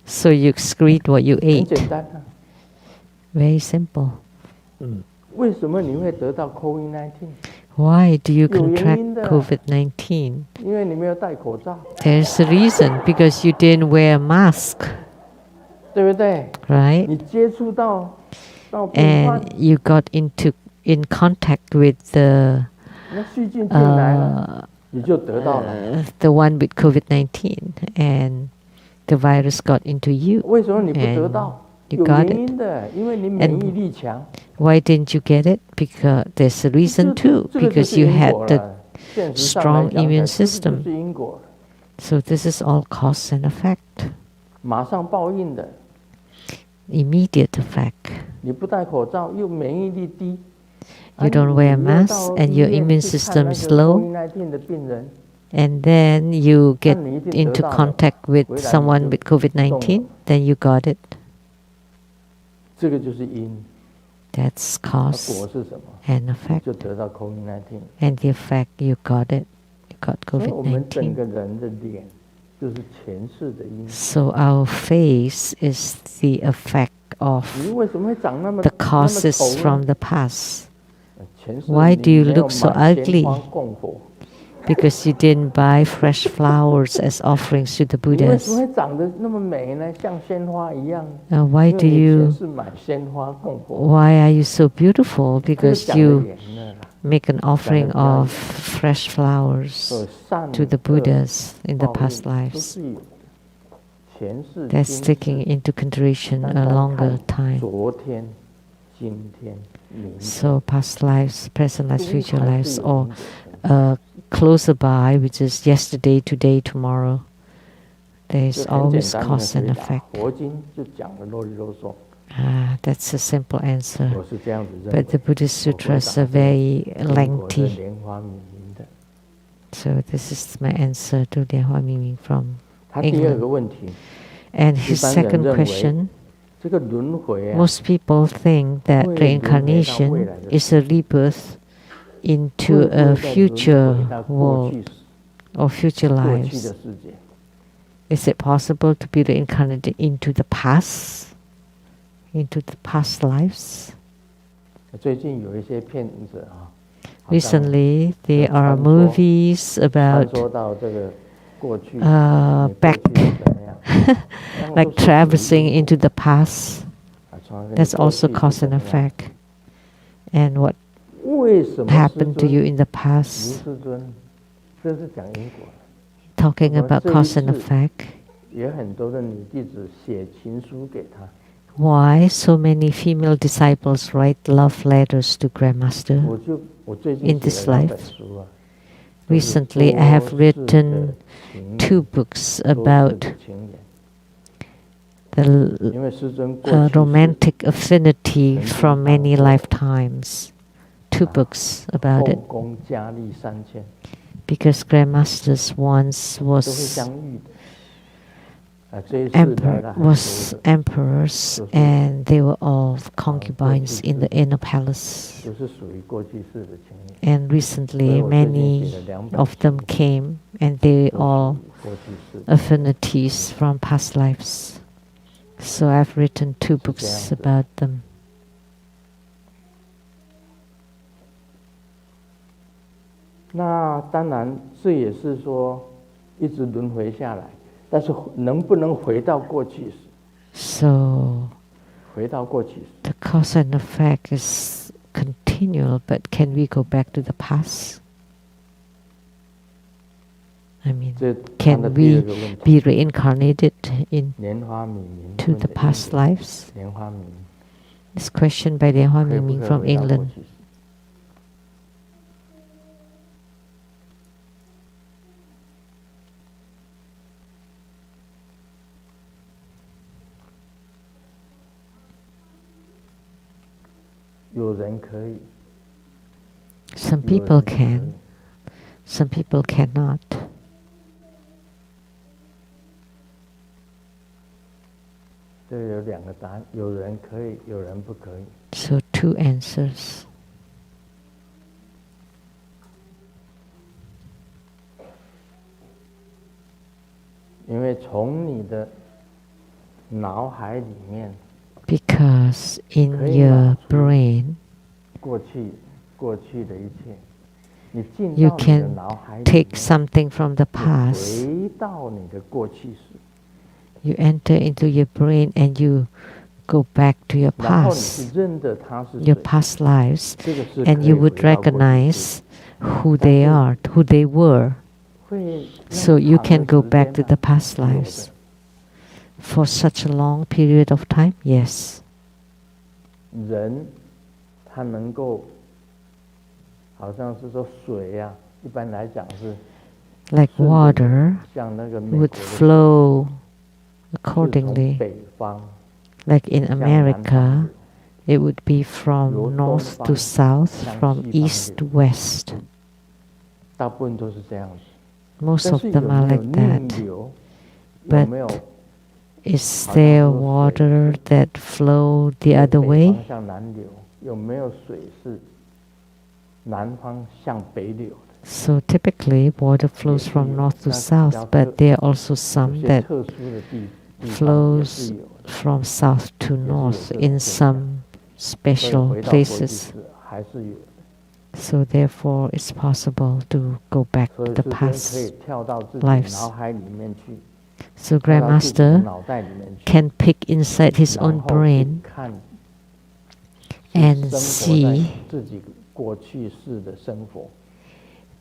So you excrete what you ate. Very simple. Why do you contract COVID-19? There's a reason, because you didn't wear a mask. Right? And you got in contact with the one with COVID-19, and the virus got into you, and you got it. And why didn't you get it? Because there's a reason too, because you had the strong immune system. So this is all cause and effect. Immediate effect. You don't wear a mask and your immune system is low, and then you get into contact with someone with COVID-19, then you got it. That's cause and effect. And the effect, you got it. You got COVID-19. So our face is the effect of the causes from the past. Why do you look so ugly? Because you didn't buy fresh flowers as offerings to the Buddhas. Why are you so beautiful? Because you make an offering of fresh flowers to the Buddhas in the past lives. That's taking into consideration a longer time. So past lives, present lives, future lives, or closer by, which is yesterday, today, tomorrow. There is always cause and effect. That's a simple answer. But the Buddhist sutras are very lengthy. So this is my answer to Lianhua Miming from England. And his second question, most people think that reincarnation is a rebirth into a future world or future lives. Is it possible to be reincarnated into the past lives? Recently, there are movies about back, like traversing into the past. That's also cause and effect. And what happened to you in the past? Talking about cause and effect. Why so many female disciples write love letters to Grandmaster in this life? Recently, I have written 2 books about the romantic affinity from many lifetimes. 2 books about it. Because Grandmaster's once was was emperors, and they were all concubines in the inner palace. And recently, many of them came, and they all affinities from past lives. So I've written 2 books about them. 那当然，这也是说一直轮回下来，但是能不能回到过去时？ So 回到过去时 the cause and effect is continual, but can we go back to the past? I mean, 这 can 他的第二 we 个问题 be reincarnated 莲花米明 to 问 the 的 past 英文 lives? 莲花米 This question by Lian Hua 可以不 Mingming 可以 from 回到过 England. 去时？有人可以， Some 有 people 人不可以 can, some people cannot. 这有2个答案，有人可以，有人不可以。 So 2 answers. 因为从你的脑海里面， Because in 可以 your 拿出 brain, 过去的一切，你进 you 到你的 can 脑海里 take 面， something from the 你 past, 回到你的过去时， you enter into your brain and you go back to your 然后你 past, 是认得他是 your 谁， past lives, 这个是 and 可以 you 回 would 到过去式 recognize who they are, who they were. 会那 So 么 you 长 can 的 go 时 back 间 to 吗 the past 有的 lives. For such a long period of time? Yes. 人他能够，好像是说水呀、一般来讲是 Like 顺着 water 像那个美 would 国的水 flow 是从 accordingly. 北方 Like in 向南方 America, 流， it would be from 由 north 东 to 方 south, 向 from 西方 east to 流 west. 大部分都是这样子。 Most 但 of 是 them 有 are 没有 like 逆 that. 流？ But 有没有 Is 好像 there 说水 water 是 that flow the 由 other 北 way? 方向南流？有没有水是南方向北流的？ So typically water flows from north to south, but there are also 有 some 些 that 特殊的地方也 flows 是有的。 from south to 也是有 north 这种 in 现象。 some 所以 special 回到过去 places. 式还是有的。 So therefore it's possible to go back 所 to 以 the 师尊可以 past 跳到自己 lives. 脑海里面去， So 跳到自己的 Grandmaster 脑袋里面去， can pick inside his 然 own 后去 brain 看， and 生活在 see 自己过去式的生活，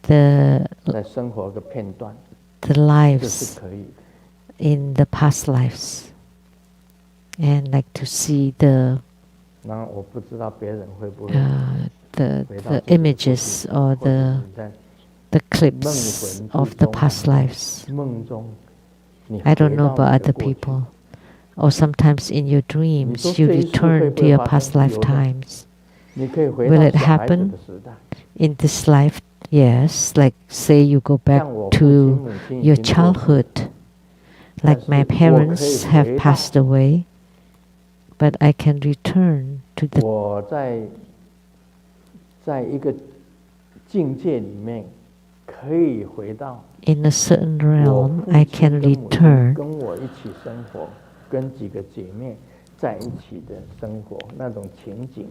the 在生活个片段， the 这 lives 是可以的。 in the past lives, and like to see the 那我不知道别人会不会 the 回到 the 自己的过去 images 式 or 或者 the 你在 the 梦 clips 魂 of 之 the 中 past lives. 梦中，你 I don't 回 know 到 about 你的 other 过去 people. Or sometimes in your 你说 dreams you 这一世会 return 不 to 会 your 发 past 生？有的， lifetimes. 你可以回 Will 到 it 小孩子 happen 的时代。 in this life? Yes. Like say you go back 像我父亲 to 母亲已 your 经过世， childhood. 但 Like 是 my 我可以 parents have 回到 passed away, but I can return to the 我在一个境界里面，可以回到 in a certain 我 realm. 父 I 亲 can 跟母亲 return 跟我一起生活，跟几个姐妹在一起的生活那种情景，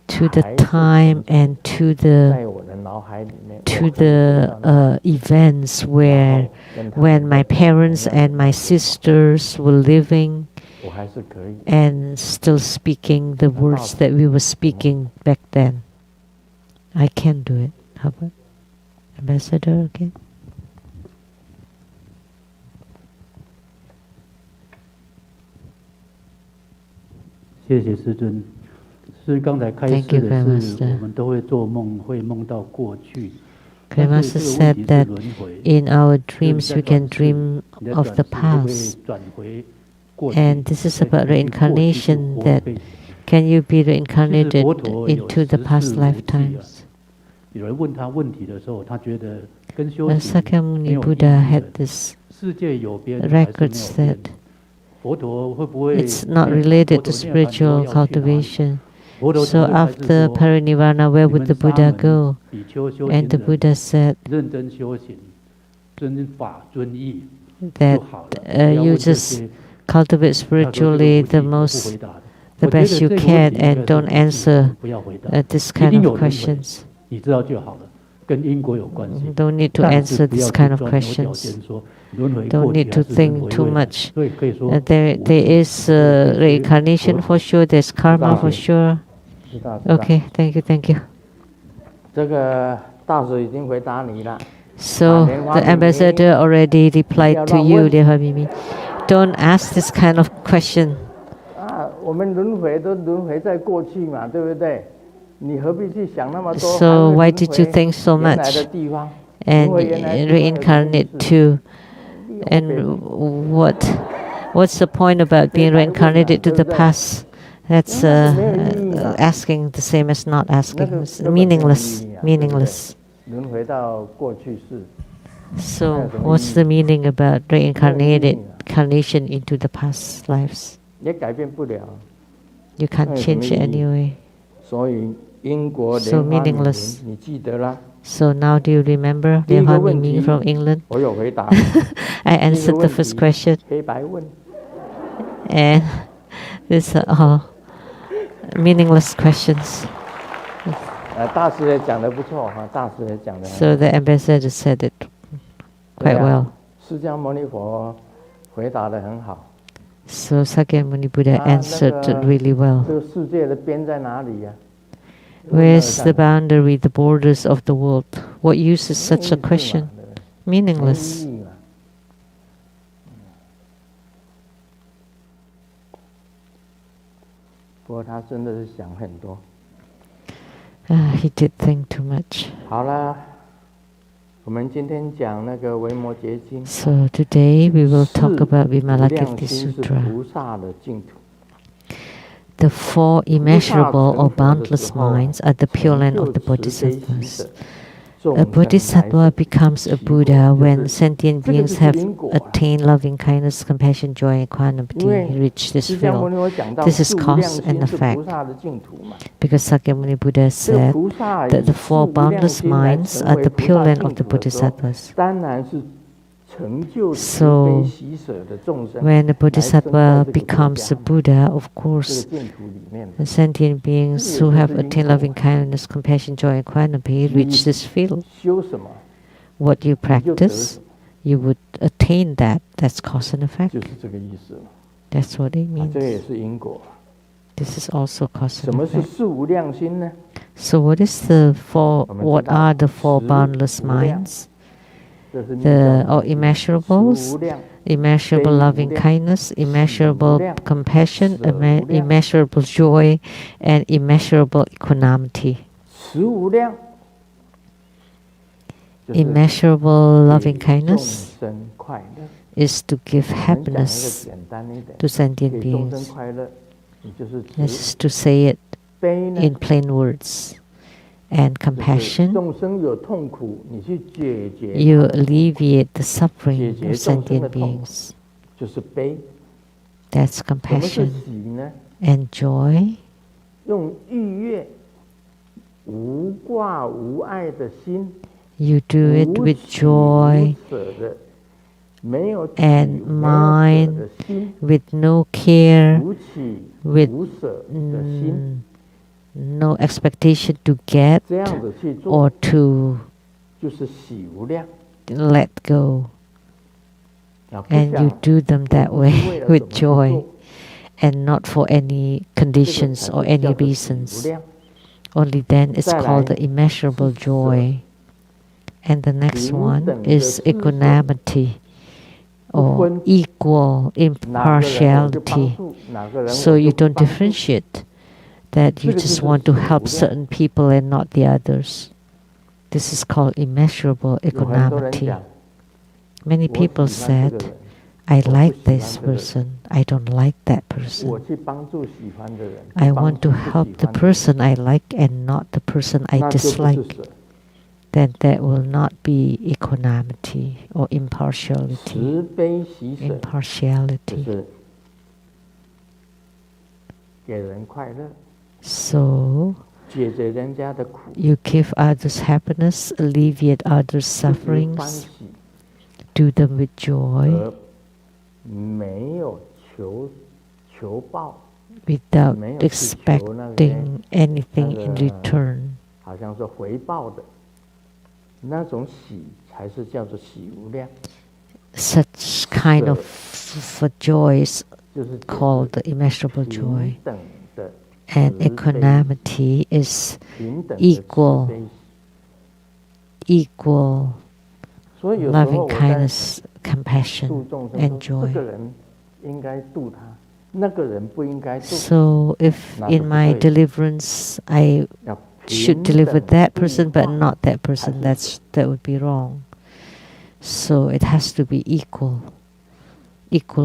to the 还是 time 存在 and to the 在我的脑海里面， to 我可以回到那 the events where 然后跟他 when 们 my 在同 parents 样的 and my 世界 sisters were living 我还是可以。 and still speaking the words that we were speaking back then. I can do it. How about Ambassador again? 谢谢师尊。是刚才开 Thank 示 you, 的 Grandmaster. 是，我们都会做梦，会梦到过去。 Grandmaster said that in our dreams we can dream of the past. And this is about reincarnation, that can you be reincarnated into the past lifetimes? 有人问他问题的时候，他觉得跟修行 Sakyamuni 没有意义 Buddha had 的。 this 世界有变还是没有 records 变 that It's not related to spiritual cultivation. So after parinirvana, where would the Buddha go? And the Buddha said that you just cultivate spiritually the best you can, and don't answer this kind of questions. Don't need to answer this kind of questions. Don't need to think too much. There is reincarnation for sure. There's karma for sure. Okay, thank you. So the ambassador already replied to you, dear Habimi. Don't ask this kind of question. So why did you think so much and reincarnate too? And what's the point about being reincarnated to the past? That's asking the same as not asking. It's meaningless. So what's the meaning about reincarnation into the past lives? You can't change it anyway. So meaningless. So now do you remember Liu Ming from England? I answered the first question. And these are all meaningless questions. So the ambassador said it quite well. So Sakyamuni Buddha answered really well. Where's the boundary, the borders of the world? What use is such a question? Meaningless. He did think too much. So today we will talk about Vimalakirti Sutra. The four immeasurable or boundless minds are the Pure Land of the Bodhisattvas. A Bodhisattva becomes a Buddha when sentient beings have attained loving kindness, compassion, joy, equanimity, reach this field. This is cause and effect. Because Sakyamuni Buddha said that the four boundless minds are the Pure Land of the Bodhisattvas. So, when the Bodhisattva becomes a Buddha, of course, the sentient beings who have attained loving kindness, compassion, joy, equanimity reach this field. What you practice, you would attain that. That's cause and effect. That's what it means. This is also cause and effect. So, what are the four boundless minds? The immeasurables, immeasurable loving kindness, immeasurable compassion, immeasurable joy, and immeasurable equanimity. Immeasurable loving kindness is to give happiness to sentient beings. This is to say it in plain words. And compassion, you alleviate the suffering of sentient beings. That's compassion. And joy, you do it with joy and mind, with no care, with no expectation to get or to let go. And you do them that way with joy and not for any conditions or any reasons. Only then it's called the immeasurable joy. And the next one is equanimity or equal impartiality. So you don't differentiate. That you just want to help certain people and not the others. This is called immeasurable equanimity. Many people said, I like this person, I don't like that person. I want to help the person I like and not the person I dislike. Then that will not be equanimity or impartiality. 给人快乐， So 解决人家的苦， you give others happiness, alleviate others' 自己欢 sufferings, 喜， do them with joy 而没有求报， without 没有去求那些 expecting anything in 那个 return. 好像是回报的，那种喜才是叫做喜无量， Such kind of joy is 就是解释 called the immeasurable joy. 平等的 And 慈悲 equanimity is 平等的 equal 慈悲喜 equal 所以有时候 loving 我在 kindness, 度 compassion, 众生 and 说，这 joy. 个人应该度他，那个人不应该度， So if 那是 in 不 my 对的。 deliverance I 要 should 平 deliver 等 that 度 person but 化 not that 才 person, 是 that would be wrong. So it has to be equal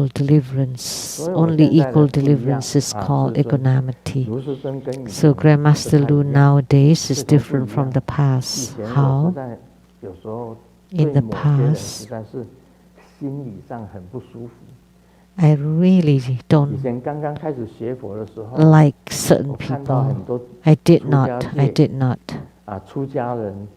deliverance. 所以我 Only 现在 equal 的不一样 deliverance is 啊， called 师尊 equanimity. 卢师尊跟以 So 前不太 Grandmaster 一 Lu 样， nowadays 非 is 常不 different 一 from 样。 the 以 past. 前我实 How? 在有时候 In 对 the 某些人 past 实在是心理上很不舒服。 I really 以 don't 前刚刚开始学佛的时候， like certain 我看到 people. 很多 I did 出家 not. I 戒 did not. 出家人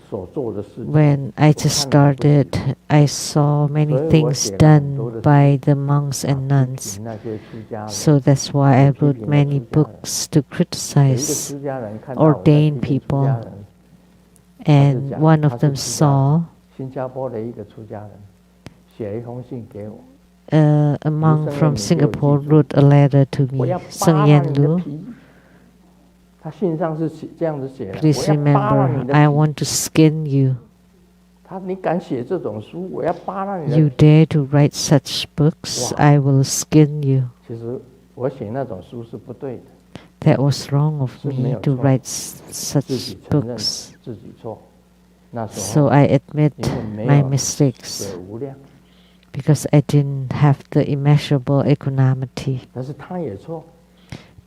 所做的事情， When I just 我看了不起 started, I saw 所 many 以我 things 写了很多 done 的 by 书 the monks 批 and nuns. 评那些出家人。 So that's why I 批 wrote 评的 many 出家人 books to 有一个 criticize 出家人看到我在批 ordained 评出家 people, 人， and 他就 one 讲 of 他是 them 出家 saw 新加坡的一个出家人写了一封信给我， a monk from Singapore wrote a letter to 我 me, 要 Seng 扒了 Yen 你的 Lu. 皮。他信上是这样子写的， Please 我要扒了 remember, 你的 I 皮。 want to skin you. 你敢写这种书，我要扒了你的 You 皮。 dare to write such books, Wow. I will skin you. 其实我写那种书是不对的， That was wrong of 是没 me 有 to 错， write 自 such 己承认 books. 自己错。那时 So 候 I admit 因为没 my 有 mistakes 舍无量， because I didn't have the immeasurable equanimity. 但是他也错，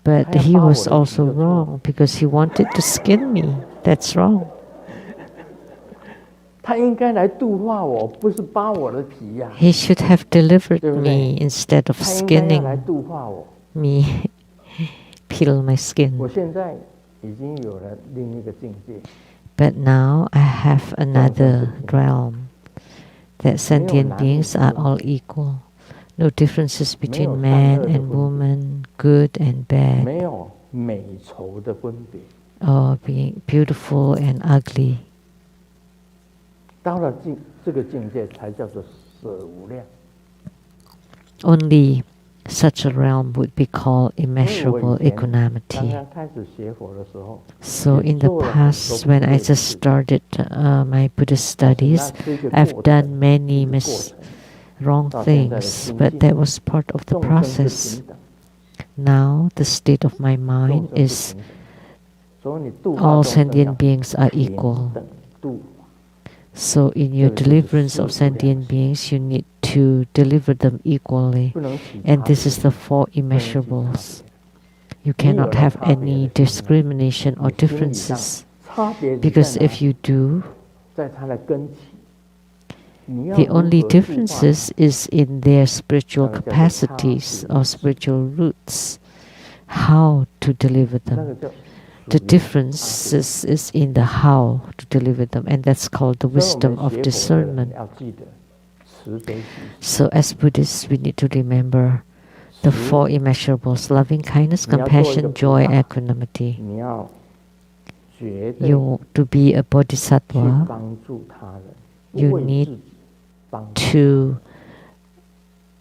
But 他要 he 扒我 was 的皮 also 就错。 wrong because he wanted to skin me. That's wrong. 他应该来度化我，不是扒我的皮呀、 He should have delivered 对不 me 对？ instead of 他应该要来 skinning 度化我。 me, peel my 我 skin. 现在已经有了另一个境界， But now I have another realm that sentient beings are all equal. No differences between man and woman, good and bad, 没有美丑的分别。 or being beautiful and ugly. 到了这个境界，才叫做舍无量。 Only such a realm would be called 所以 immeasurable 我以前刚 equanimity. 刚开始学佛的时候， So in the past, when I just started my Buddhist studies, 那是一个 I've 过 done 程 many 一个过程 wrong 到现在的 things, 心 but 境 that was part of the 众生是 process. 平等， Now the state of my 众 mind 生是 is 平等，所以你度化 all 众生要 sentient beings are 平 equal. 等度。 So in your 这个就是 deliverance 四 of 无量 sentient beings, you need to deliver them equally. 不能起 And 差 this 别 is the four 不能起差 immeasurables. 别 You cannot 你有了 have 差别 any 的时候呢， discrimination or 你心理上 differences. 差别只 Because 在 if 哪？ you do, 在它的根基。你要 the 如何 only 度化 differences is in their spiritual 那个叫做差 capacities 别 or spiritual roots. How to deliver 那 them. 个叫 The 属于差别。 difference is in the how to deliver them, and that's called the 所以我 wisdom 们 of 学佛的人 discernment. 要记得慈悲喜 So as Buddhists, we need to remember the 慈 four immeasurables: loving kindness, 你要做一个 compassion, joy, 菩萨 equanimity. 你要绝对 You to be a 去 bodhisattva, 帮助他人， you 为 need 自己帮助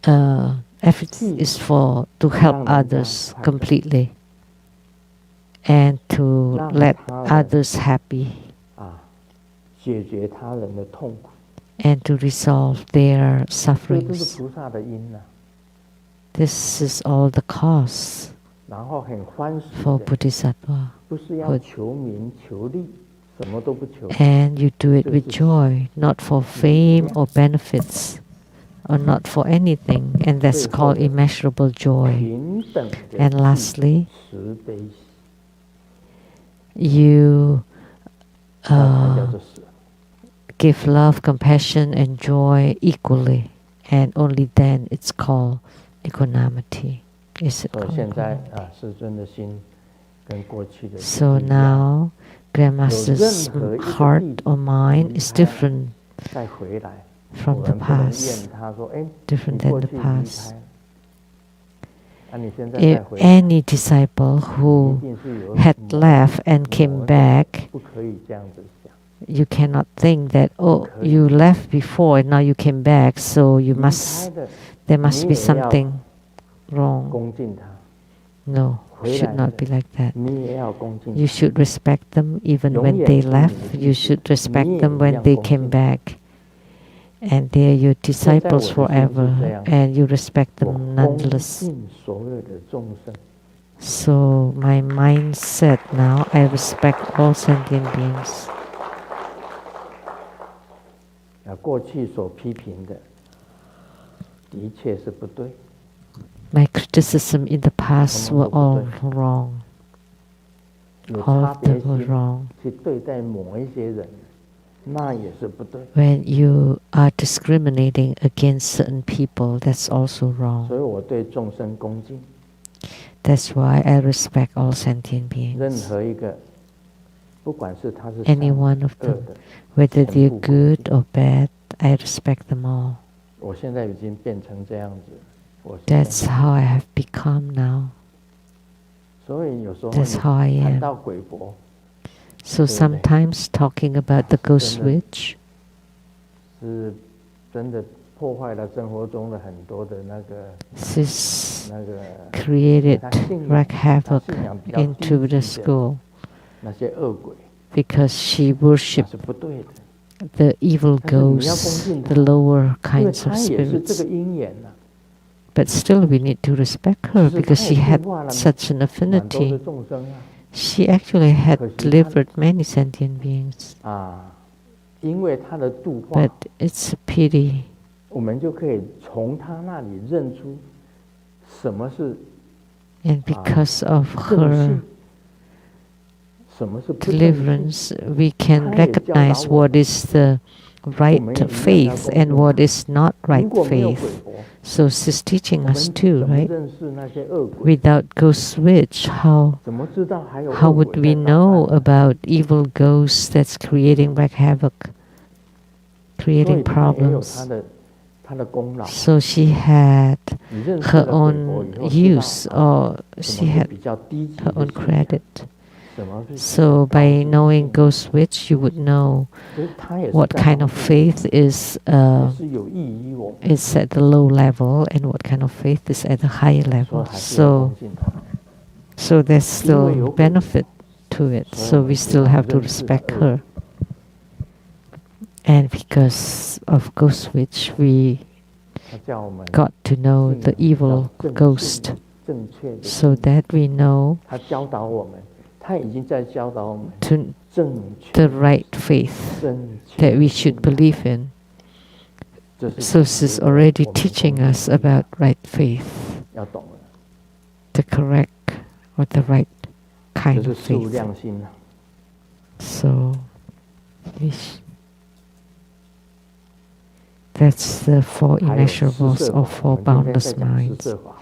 to everything is for to help others completely and to 让 let 他人 others happy 解决他人的痛苦， and to resolve their 这都是 sufferings. 菩萨的因呐。 This is all the cause 然后很欢喜 for 的， bodhisattva, 不是要求名求利，什么都不求， and you do it with joy, not for fame or benefits, or not for anything, and that's called immeasurable joy. 平等的 And 去 lastly, 慈悲喜， you 那才叫做舍。 give love, compassion, and joy equally, and only then it's called equanimity. Is it 所以现在 congruent? 师尊的心跟过去的 So 心不一样。 now Grandmaster's heart or mind is different 再回来， from 我 the 们不能 past, 怨他说：“哎， different 你 than 过 the 去离 past. 开，你现在 If 再回来， any disciple 一 who 定是有 had 某 left and 某 came 种 back, 不可以这样子想。 you cannot think that, oh, you left before and now you came back, so you 离开 must, 的 there must be 你也要 something wrong. 恭敬他， No, 回 should 来 not 的 be like that. 你也要恭敬 You 他。 should respect them even 永 when 远 they 是你 left. 的弟 You 子， should 你 respect 也 them 一 when 样 they 恭 came 敬他。 back. And they're your 现在我 disciples 的心是这 forever, 样， and you respect 我 them 恭 nonetheless. 敬所有的众生， So my mindset now, I respect all sentient beings. 过去所批评的，的确是不对。 My criticism in the past were all wrong. 有 All 差 of 别 them were 心 wrong. 去对待某一些人，那也是不对。 When you are discriminating against certain people, that's also 所 wrong. 以我对众生恭敬， That's why I respect all sentient 任 beings. 何一个，不管是他是善 Any one of 恶 them, 的， whether 全 they're 部恭 good 敬。 or bad, I respect them all. 我现在已经变成这样子，我现在 That's how I have become now. 所以有时候 That's how I 你谈 am. 到鬼佛， So sometimes talking about the ghost witch 是真的破坏了生活中的很多的那个 this 那个 created 他信仰 wreak havoc 他信仰比较 into 低 the 级的 school 那些恶鬼， because she 那 worshipped 是不对的， the evil 但是你要恭 ghosts, 敬 the 她， lower 因为 kinds of 他也是这 spirits. 个因缘呐。 But still we need to respect her 其实 because 他 she 也 had 度化了 such an 蛮多的 affinity. 众生啊。 She actually had 可惜她 delivered many sentient beings. 因为他的度化， But it's a pity 我们就可以从他那里认出什么是 and because of 正 her 信，什么是不正信。 deliverance, we can 她也教导 recognize 我们。 what is the 我 right 们也一样要 faith 恭 and 敬 what 她。 is not 如 right 果没有鬼 faith. 佛， So she's teaching 我 us 们 too, 怎么 right? 认识那些恶鬼？ Without ghost witch, how 怎么知道还有 how 恶 would 鬼 we 在捣 know 蛋？ about evil ghosts that's creating wreak havoc, 所以 creating 他也有 problems? 他的功劳。 So she had 你认识 her 了鬼佛以 own 后，知 use 道 or 什 she 么是 had 比较低级 her 的 own 信仰， credit. 什么是 So by knowing ghost witch, you would know 所以他也是 what 在 kind 帮 of 助我们 faith is 也是有益于我们， is at the low level and what kind of faith is at the higher 所以 level. 还是要 So 恭敬他。 so there's 因为有 still 鬼 benefit to it. 所以 So 我 we 们 still 要 have to 认识 respect 恶 her. And because of ghost witch, we 他叫我们 got to know 信 the 仰比较 evil 正 ghost 信正确的 so 信仰。 that we know 他教导我们，他已经在教导我们 to 正确 the right faith 正确 that 的 we 信 should 仰。 believe in. 这是 So 值 she's 得 already 我们 teaching 恭敬 us 的地方 about right faith, 要懂了， the correct or the right 这 kind 是 of 事物 faith. 亮心啊。 So that's the four 还有四 immeasurables 摄 of 法， four 我们今天 boundless 在讲四 minds. 摄法。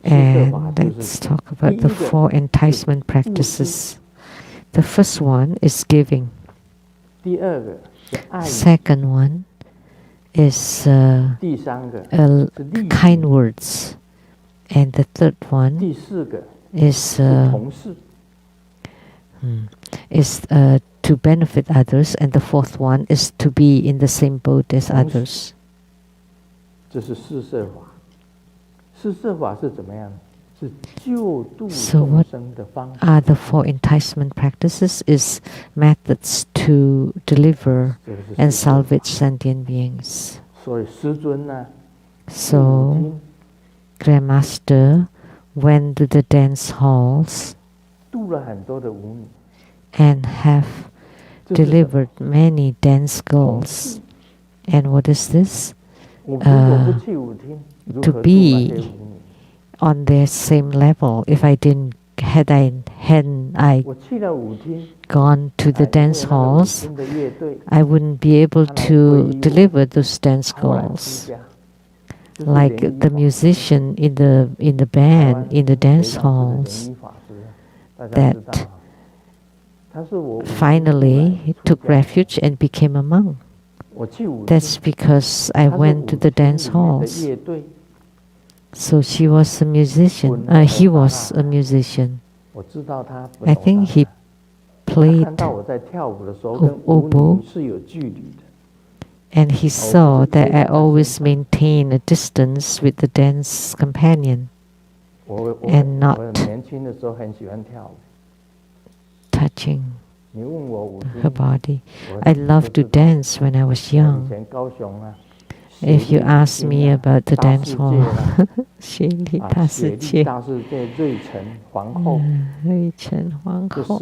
四摄法 And 就 let's 是 talk about the 第一个 four enticement practices. The first one is giving. 第二个是爱语， Second one is 第三个 uh, 是利益， kind words. And the third one 第四个 is 是同事。 to benefit others, and the fourth one is to be in the same boat as 同事。 others. 这是四摄法。四摄法是怎么样？是救度 So 众 what 生的方式。 Are the four enticement practices is methods to deliver 这个是 and 四摄法。 salvage sentient beings. 所以师尊呢， So 已经 Grandmaster went to the dance halls 度了很多的舞女， and have 这是什么 delivered many dance 同 girls. 事。 And what is this? 我如果不去舞厅，如 to 何度那 be 些舞女？ On their same level. If I hadn't I 我去了舞厅， gone to the 因为 dance 那个舞 halls, 厅的乐队， I wouldn't be able 他来皈 to 依我， deliver those dance 他要来出 girls. 家， like the musician in the band, in the dance halls, that finally took refuge and became a monk. That's because I went to the dance halls. So she was a musician. He was a musician. I think he played oboe, and he saw that I always maintain a distance with the dance companion and not touching her body. I loved to dance when I was young. If you ask me about the dance hall, 心理大世界，瑞城皇后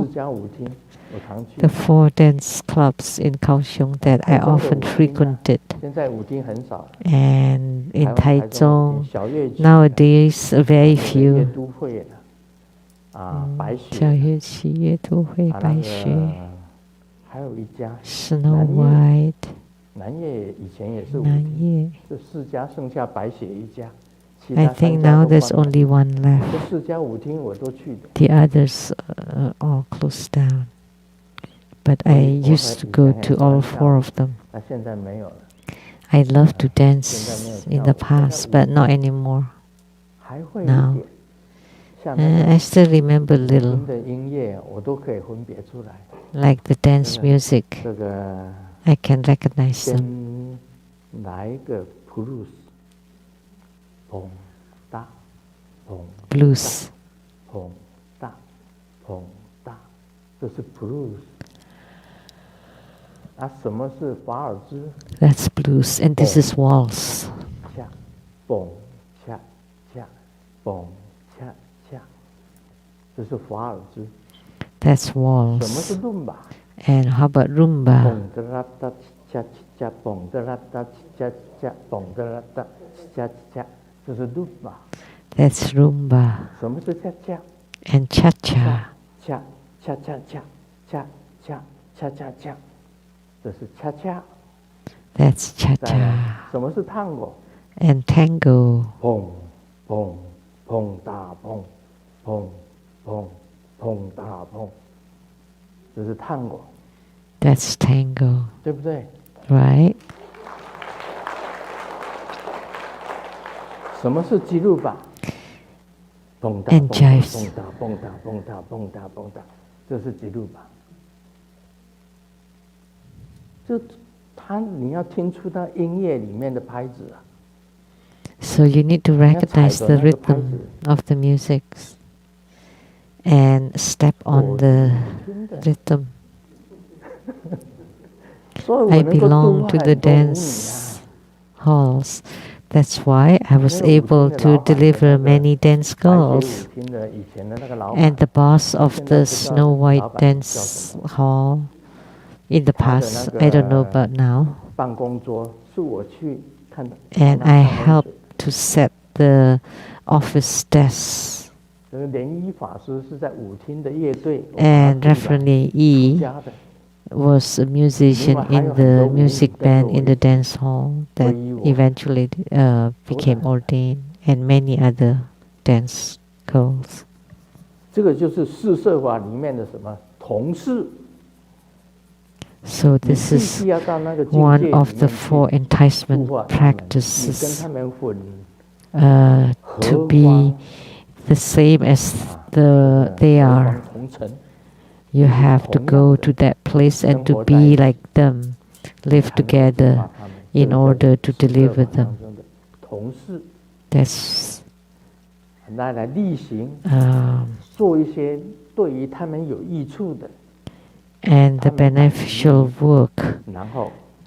the 4 dance clubs in Kaohsiung that I often frequented. And in Taichung, nowadays very few. 小乐器乐都会白雪 Snow White 南叶 I think now there's only one left. The others are all closed down. But I used to go to all 4 of them. I loved to dance in the past, but not anymore. Now, I still remember little. Like the dance music, I can recognize them. Blues. That's blues, and this is waltz. That's waltz. And how about rumba? That's rumba. And cha-cha. That's cha-cha. And tango. That's tango. Right? And jives. So you need to recognize the rhythm of the music and step on the rhythm. I belong to the dance halls. That's why I was able to deliver many dance girls. And the boss of the Snow White Dance Hall in the past, I don't know about now. And I helped to set the office desk. And Reverend Yi was a musician in the music band in the dance hall that eventually became ordained, and many other dance girls. So this is one of the 4 enticement practices to be the same as they are. You have to go to that place and to be like them, live together in order to deliver them. That's and the beneficial work,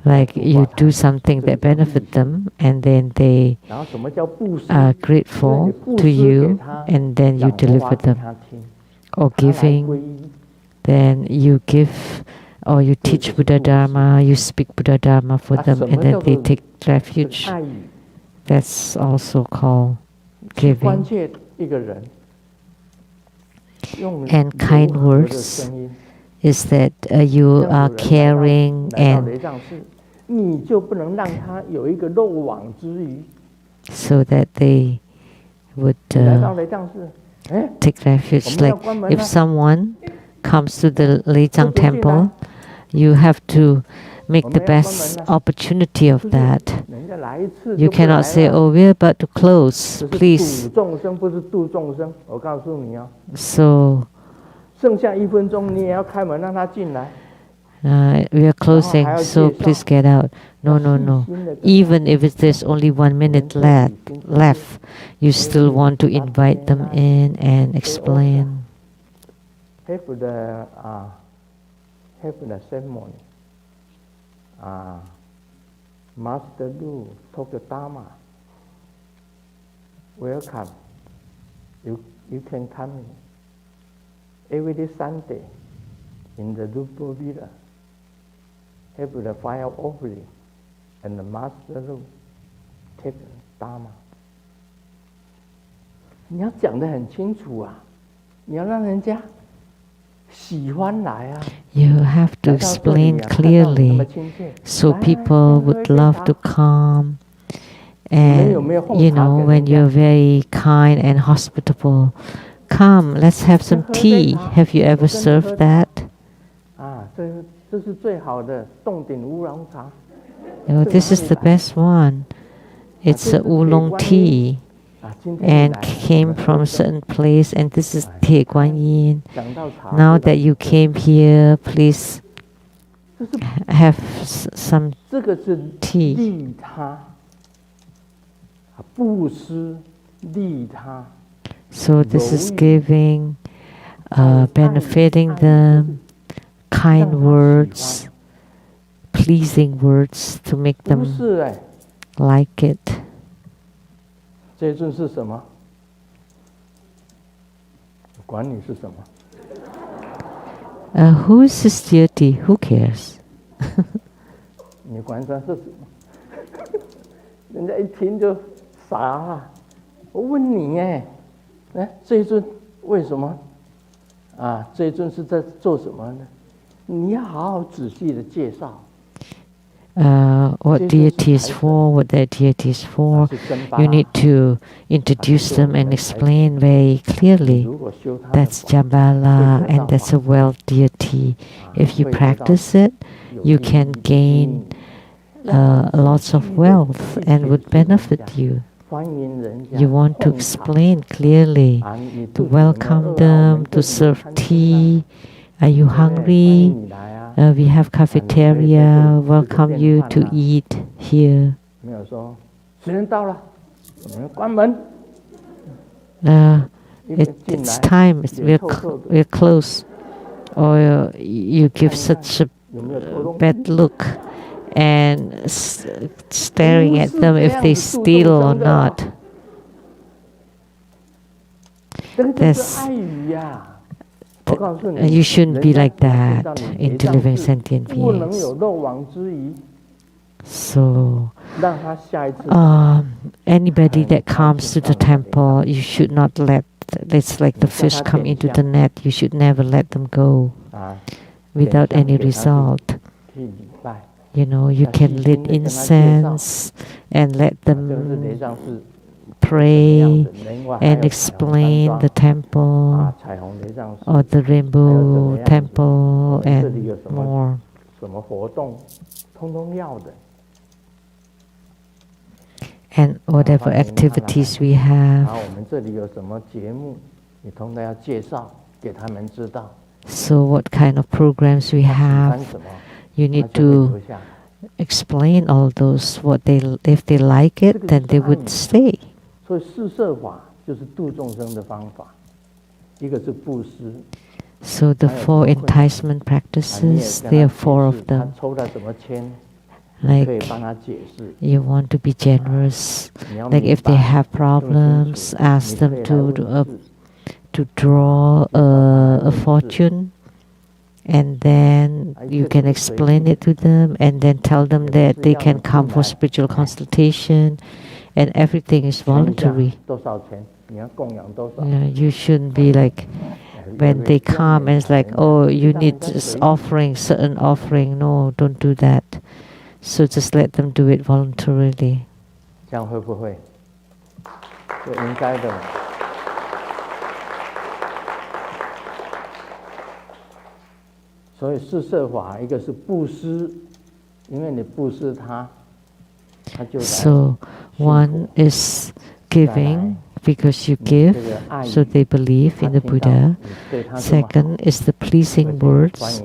like you do something that benefits them, and then they are grateful to you, and then you deliver them. Or giving, then you give, or you teach Buddha Dharma, you speak Buddha Dharma for them, and then they take refuge. That's also called giving. And kind words is that you are caring and so that they would 你来到雷藏寺，哎， take refuge. 我们要 Like 关门 if 了， someone comes to the Leizang 就进来， temple, you have to make 我 the 们要关门 best 了， opportunity of 就是 that. 人家来一次 You 就不来 cannot say, 了， oh, we're about to close, 这是 please. 度众生，不是度众生。我告诉你哦， So 剩下1分钟你也要开门让他进来， we are closing, 还要 so 介绍， please get out. No, 要 no, 细 no. 心地跟他 Even if there's only 1 minute 我们这里已经 left, you still want to invite them in and explain. have the ceremony. Master Lu talk the Dharma. Welcome. You can come every Sunday in the Lupo Villa. Have the fire offering, and the Master Lu take the Dharma. 你要讲得很清楚啊，你要让人家喜欢来啊。 You have to 来到这里 explain 啊，看到你那么 clearly 亲切， so 来， people 先喝一 would 杯 love 茶。 to come. 你们 And 有没有奉 you 茶 know, 给 when 人家？ you're very kind and hospitable, come, let's have 先 some 喝杯 tea. 茶， Have you 我 ever 跟你喝 served 茶。 that? 这是最好的洞顶乌龙茶。 Oh, 是 this 哪 is 里 the 来？ best one. It's 这 a 是铁 oolong 观音。 tea 今天你 and 来了， came 我们 from 喝 a 粥。 certain place, and this is Tie Guan Yin. 讲到茶， Now 就 that 来 you 这里。 came here, please 这是 have some 这个是 tea. 利他，布施利他， So this is 柔语 giving, 爱 benefiting 爱就 them, 是 kind 让他喜 words, 欢， pleasing words to make 不 them 是哎， like it. 这一尊是什么？管你是什么， Who is this deity? Who cares? 你管他是什么？人家一听就傻了。我问你哎，这一尊为什么？这一尊是在做什么呢？你要好好仔细的介绍。 What deity is for, what that deity is for. 是真巴 You need to introduce them and explain very clearly. 如果修他的 That's 法， Jambala and that's a wealth deity. If you 会得到 practice it, 有 you 利 can 益 gain 让他 lots of 仔细地 wealth 去 and 解 would 释人 benefit 家 you. 欢迎人家 You want to 奉茶 explain clearly 你 to 肚子有没有 welcome 饿啊我 them, 们 to 这里有 serve 餐厅啊 tea. Are you 对不对欢 hungry? 迎你来啊 We have cafeteria. Welcome you to eat here. 没有说时间到了，我们关门。 一个进 It's 来 time. 脸臭臭的， We're close. Or you give 看一 such a 有没有偷东西？ bad look and staring at them if they steal or not. 这个就 There's 是爱语呀。我告诉你， You shouldn't be 人家 like 来 that 见到你 into 结 living 账 sentient 不能 beings. 有漏网之鱼， So, 让他下一次 anybody that comes to the temple, you should not let. It's like the fish come into the net. You should never let them go 啊 without 点香 any 给他去 result. 去礼拜。 You know, you 要 can 细 lit 心地跟他介绍， incense and let 这个是 them 雷藏寺 pray 怎么样的，另外还有 and 彩虹山 explain 庄 the temple 彩虹雷藏寺 or the 还有怎么 rainbow 样子， temple 我们这里 and 有什么 more. 什么活动，通通要的。 And whatever 欢迎他们来 activities we 然 have. 后我们这里有什么节目，你通通要介绍给他们知道。 So what kind of programs we 他喜 have, 欢什么， you 他 need 就会 to 留下来。 explain all those. What they, if they like it, then they would stay. 所以四摄法就是度众生的方法，一个是布施， So the 还有 four 什么困难？ enticement 你也 practices, 跟 there are 他 4 of 解释，他 them. 抽到什么签，你可以 Like 帮他解释。 you want to be generous. 你要 Like 明 if they 白 have 更清 problems, 楚， ask 你可 them 以来 to 问 to, 事。 to draw a fortune, and then you can explain it to them, and then tell them that they can come for spiritual consultation, and everything is 签一下 voluntary. 多少钱？你要供养多少？ You shouldn't be like when they come and it's like, oh, you need this offering, certain offering. No, don't do that. So just let them do it voluntarily. 这样会不会？就应该的。所以四摄法，一个是布施，因为你布施他，他就来。So one is giving because you give, so they believe in the Buddha. Second is the pleasing words,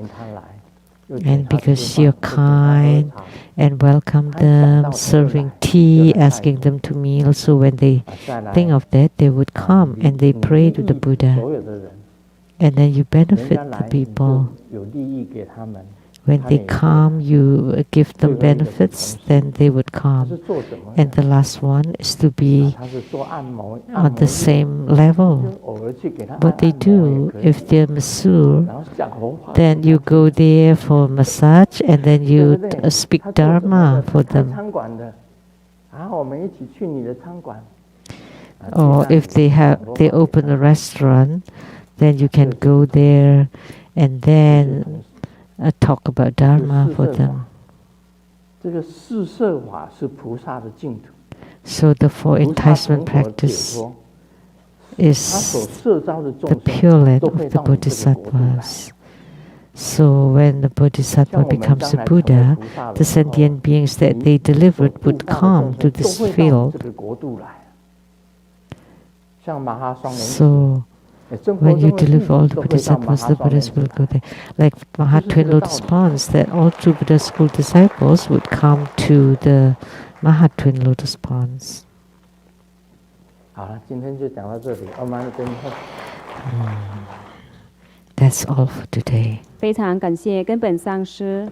and because you're kind and welcome them, serving tea, asking them to meal, so when they think of that, they would come and they pray to the Buddha. And then you benefit the people. When they come, you give them benefits, then they would come. And the last one is to be on the same level. What they do, if they're masseur, then you go there for massage and then you speak Dharma for them. Or if they open a restaurant, then you can go there and then talk about Dharma for them. So the four enticement practice is the pure land of the Bodhisattvas. So when the Bodhisattva becomes a Buddha, the sentient beings that they delivered would come to this field. So when you deliver all the Bodhisattvas, the Buddhas will go there. Like Maha Twin Lotus Ponds, that all true Buddha school disciples would come to the Maha Twin Lotus Ponds. That's all for today. 非常感谢根本上师。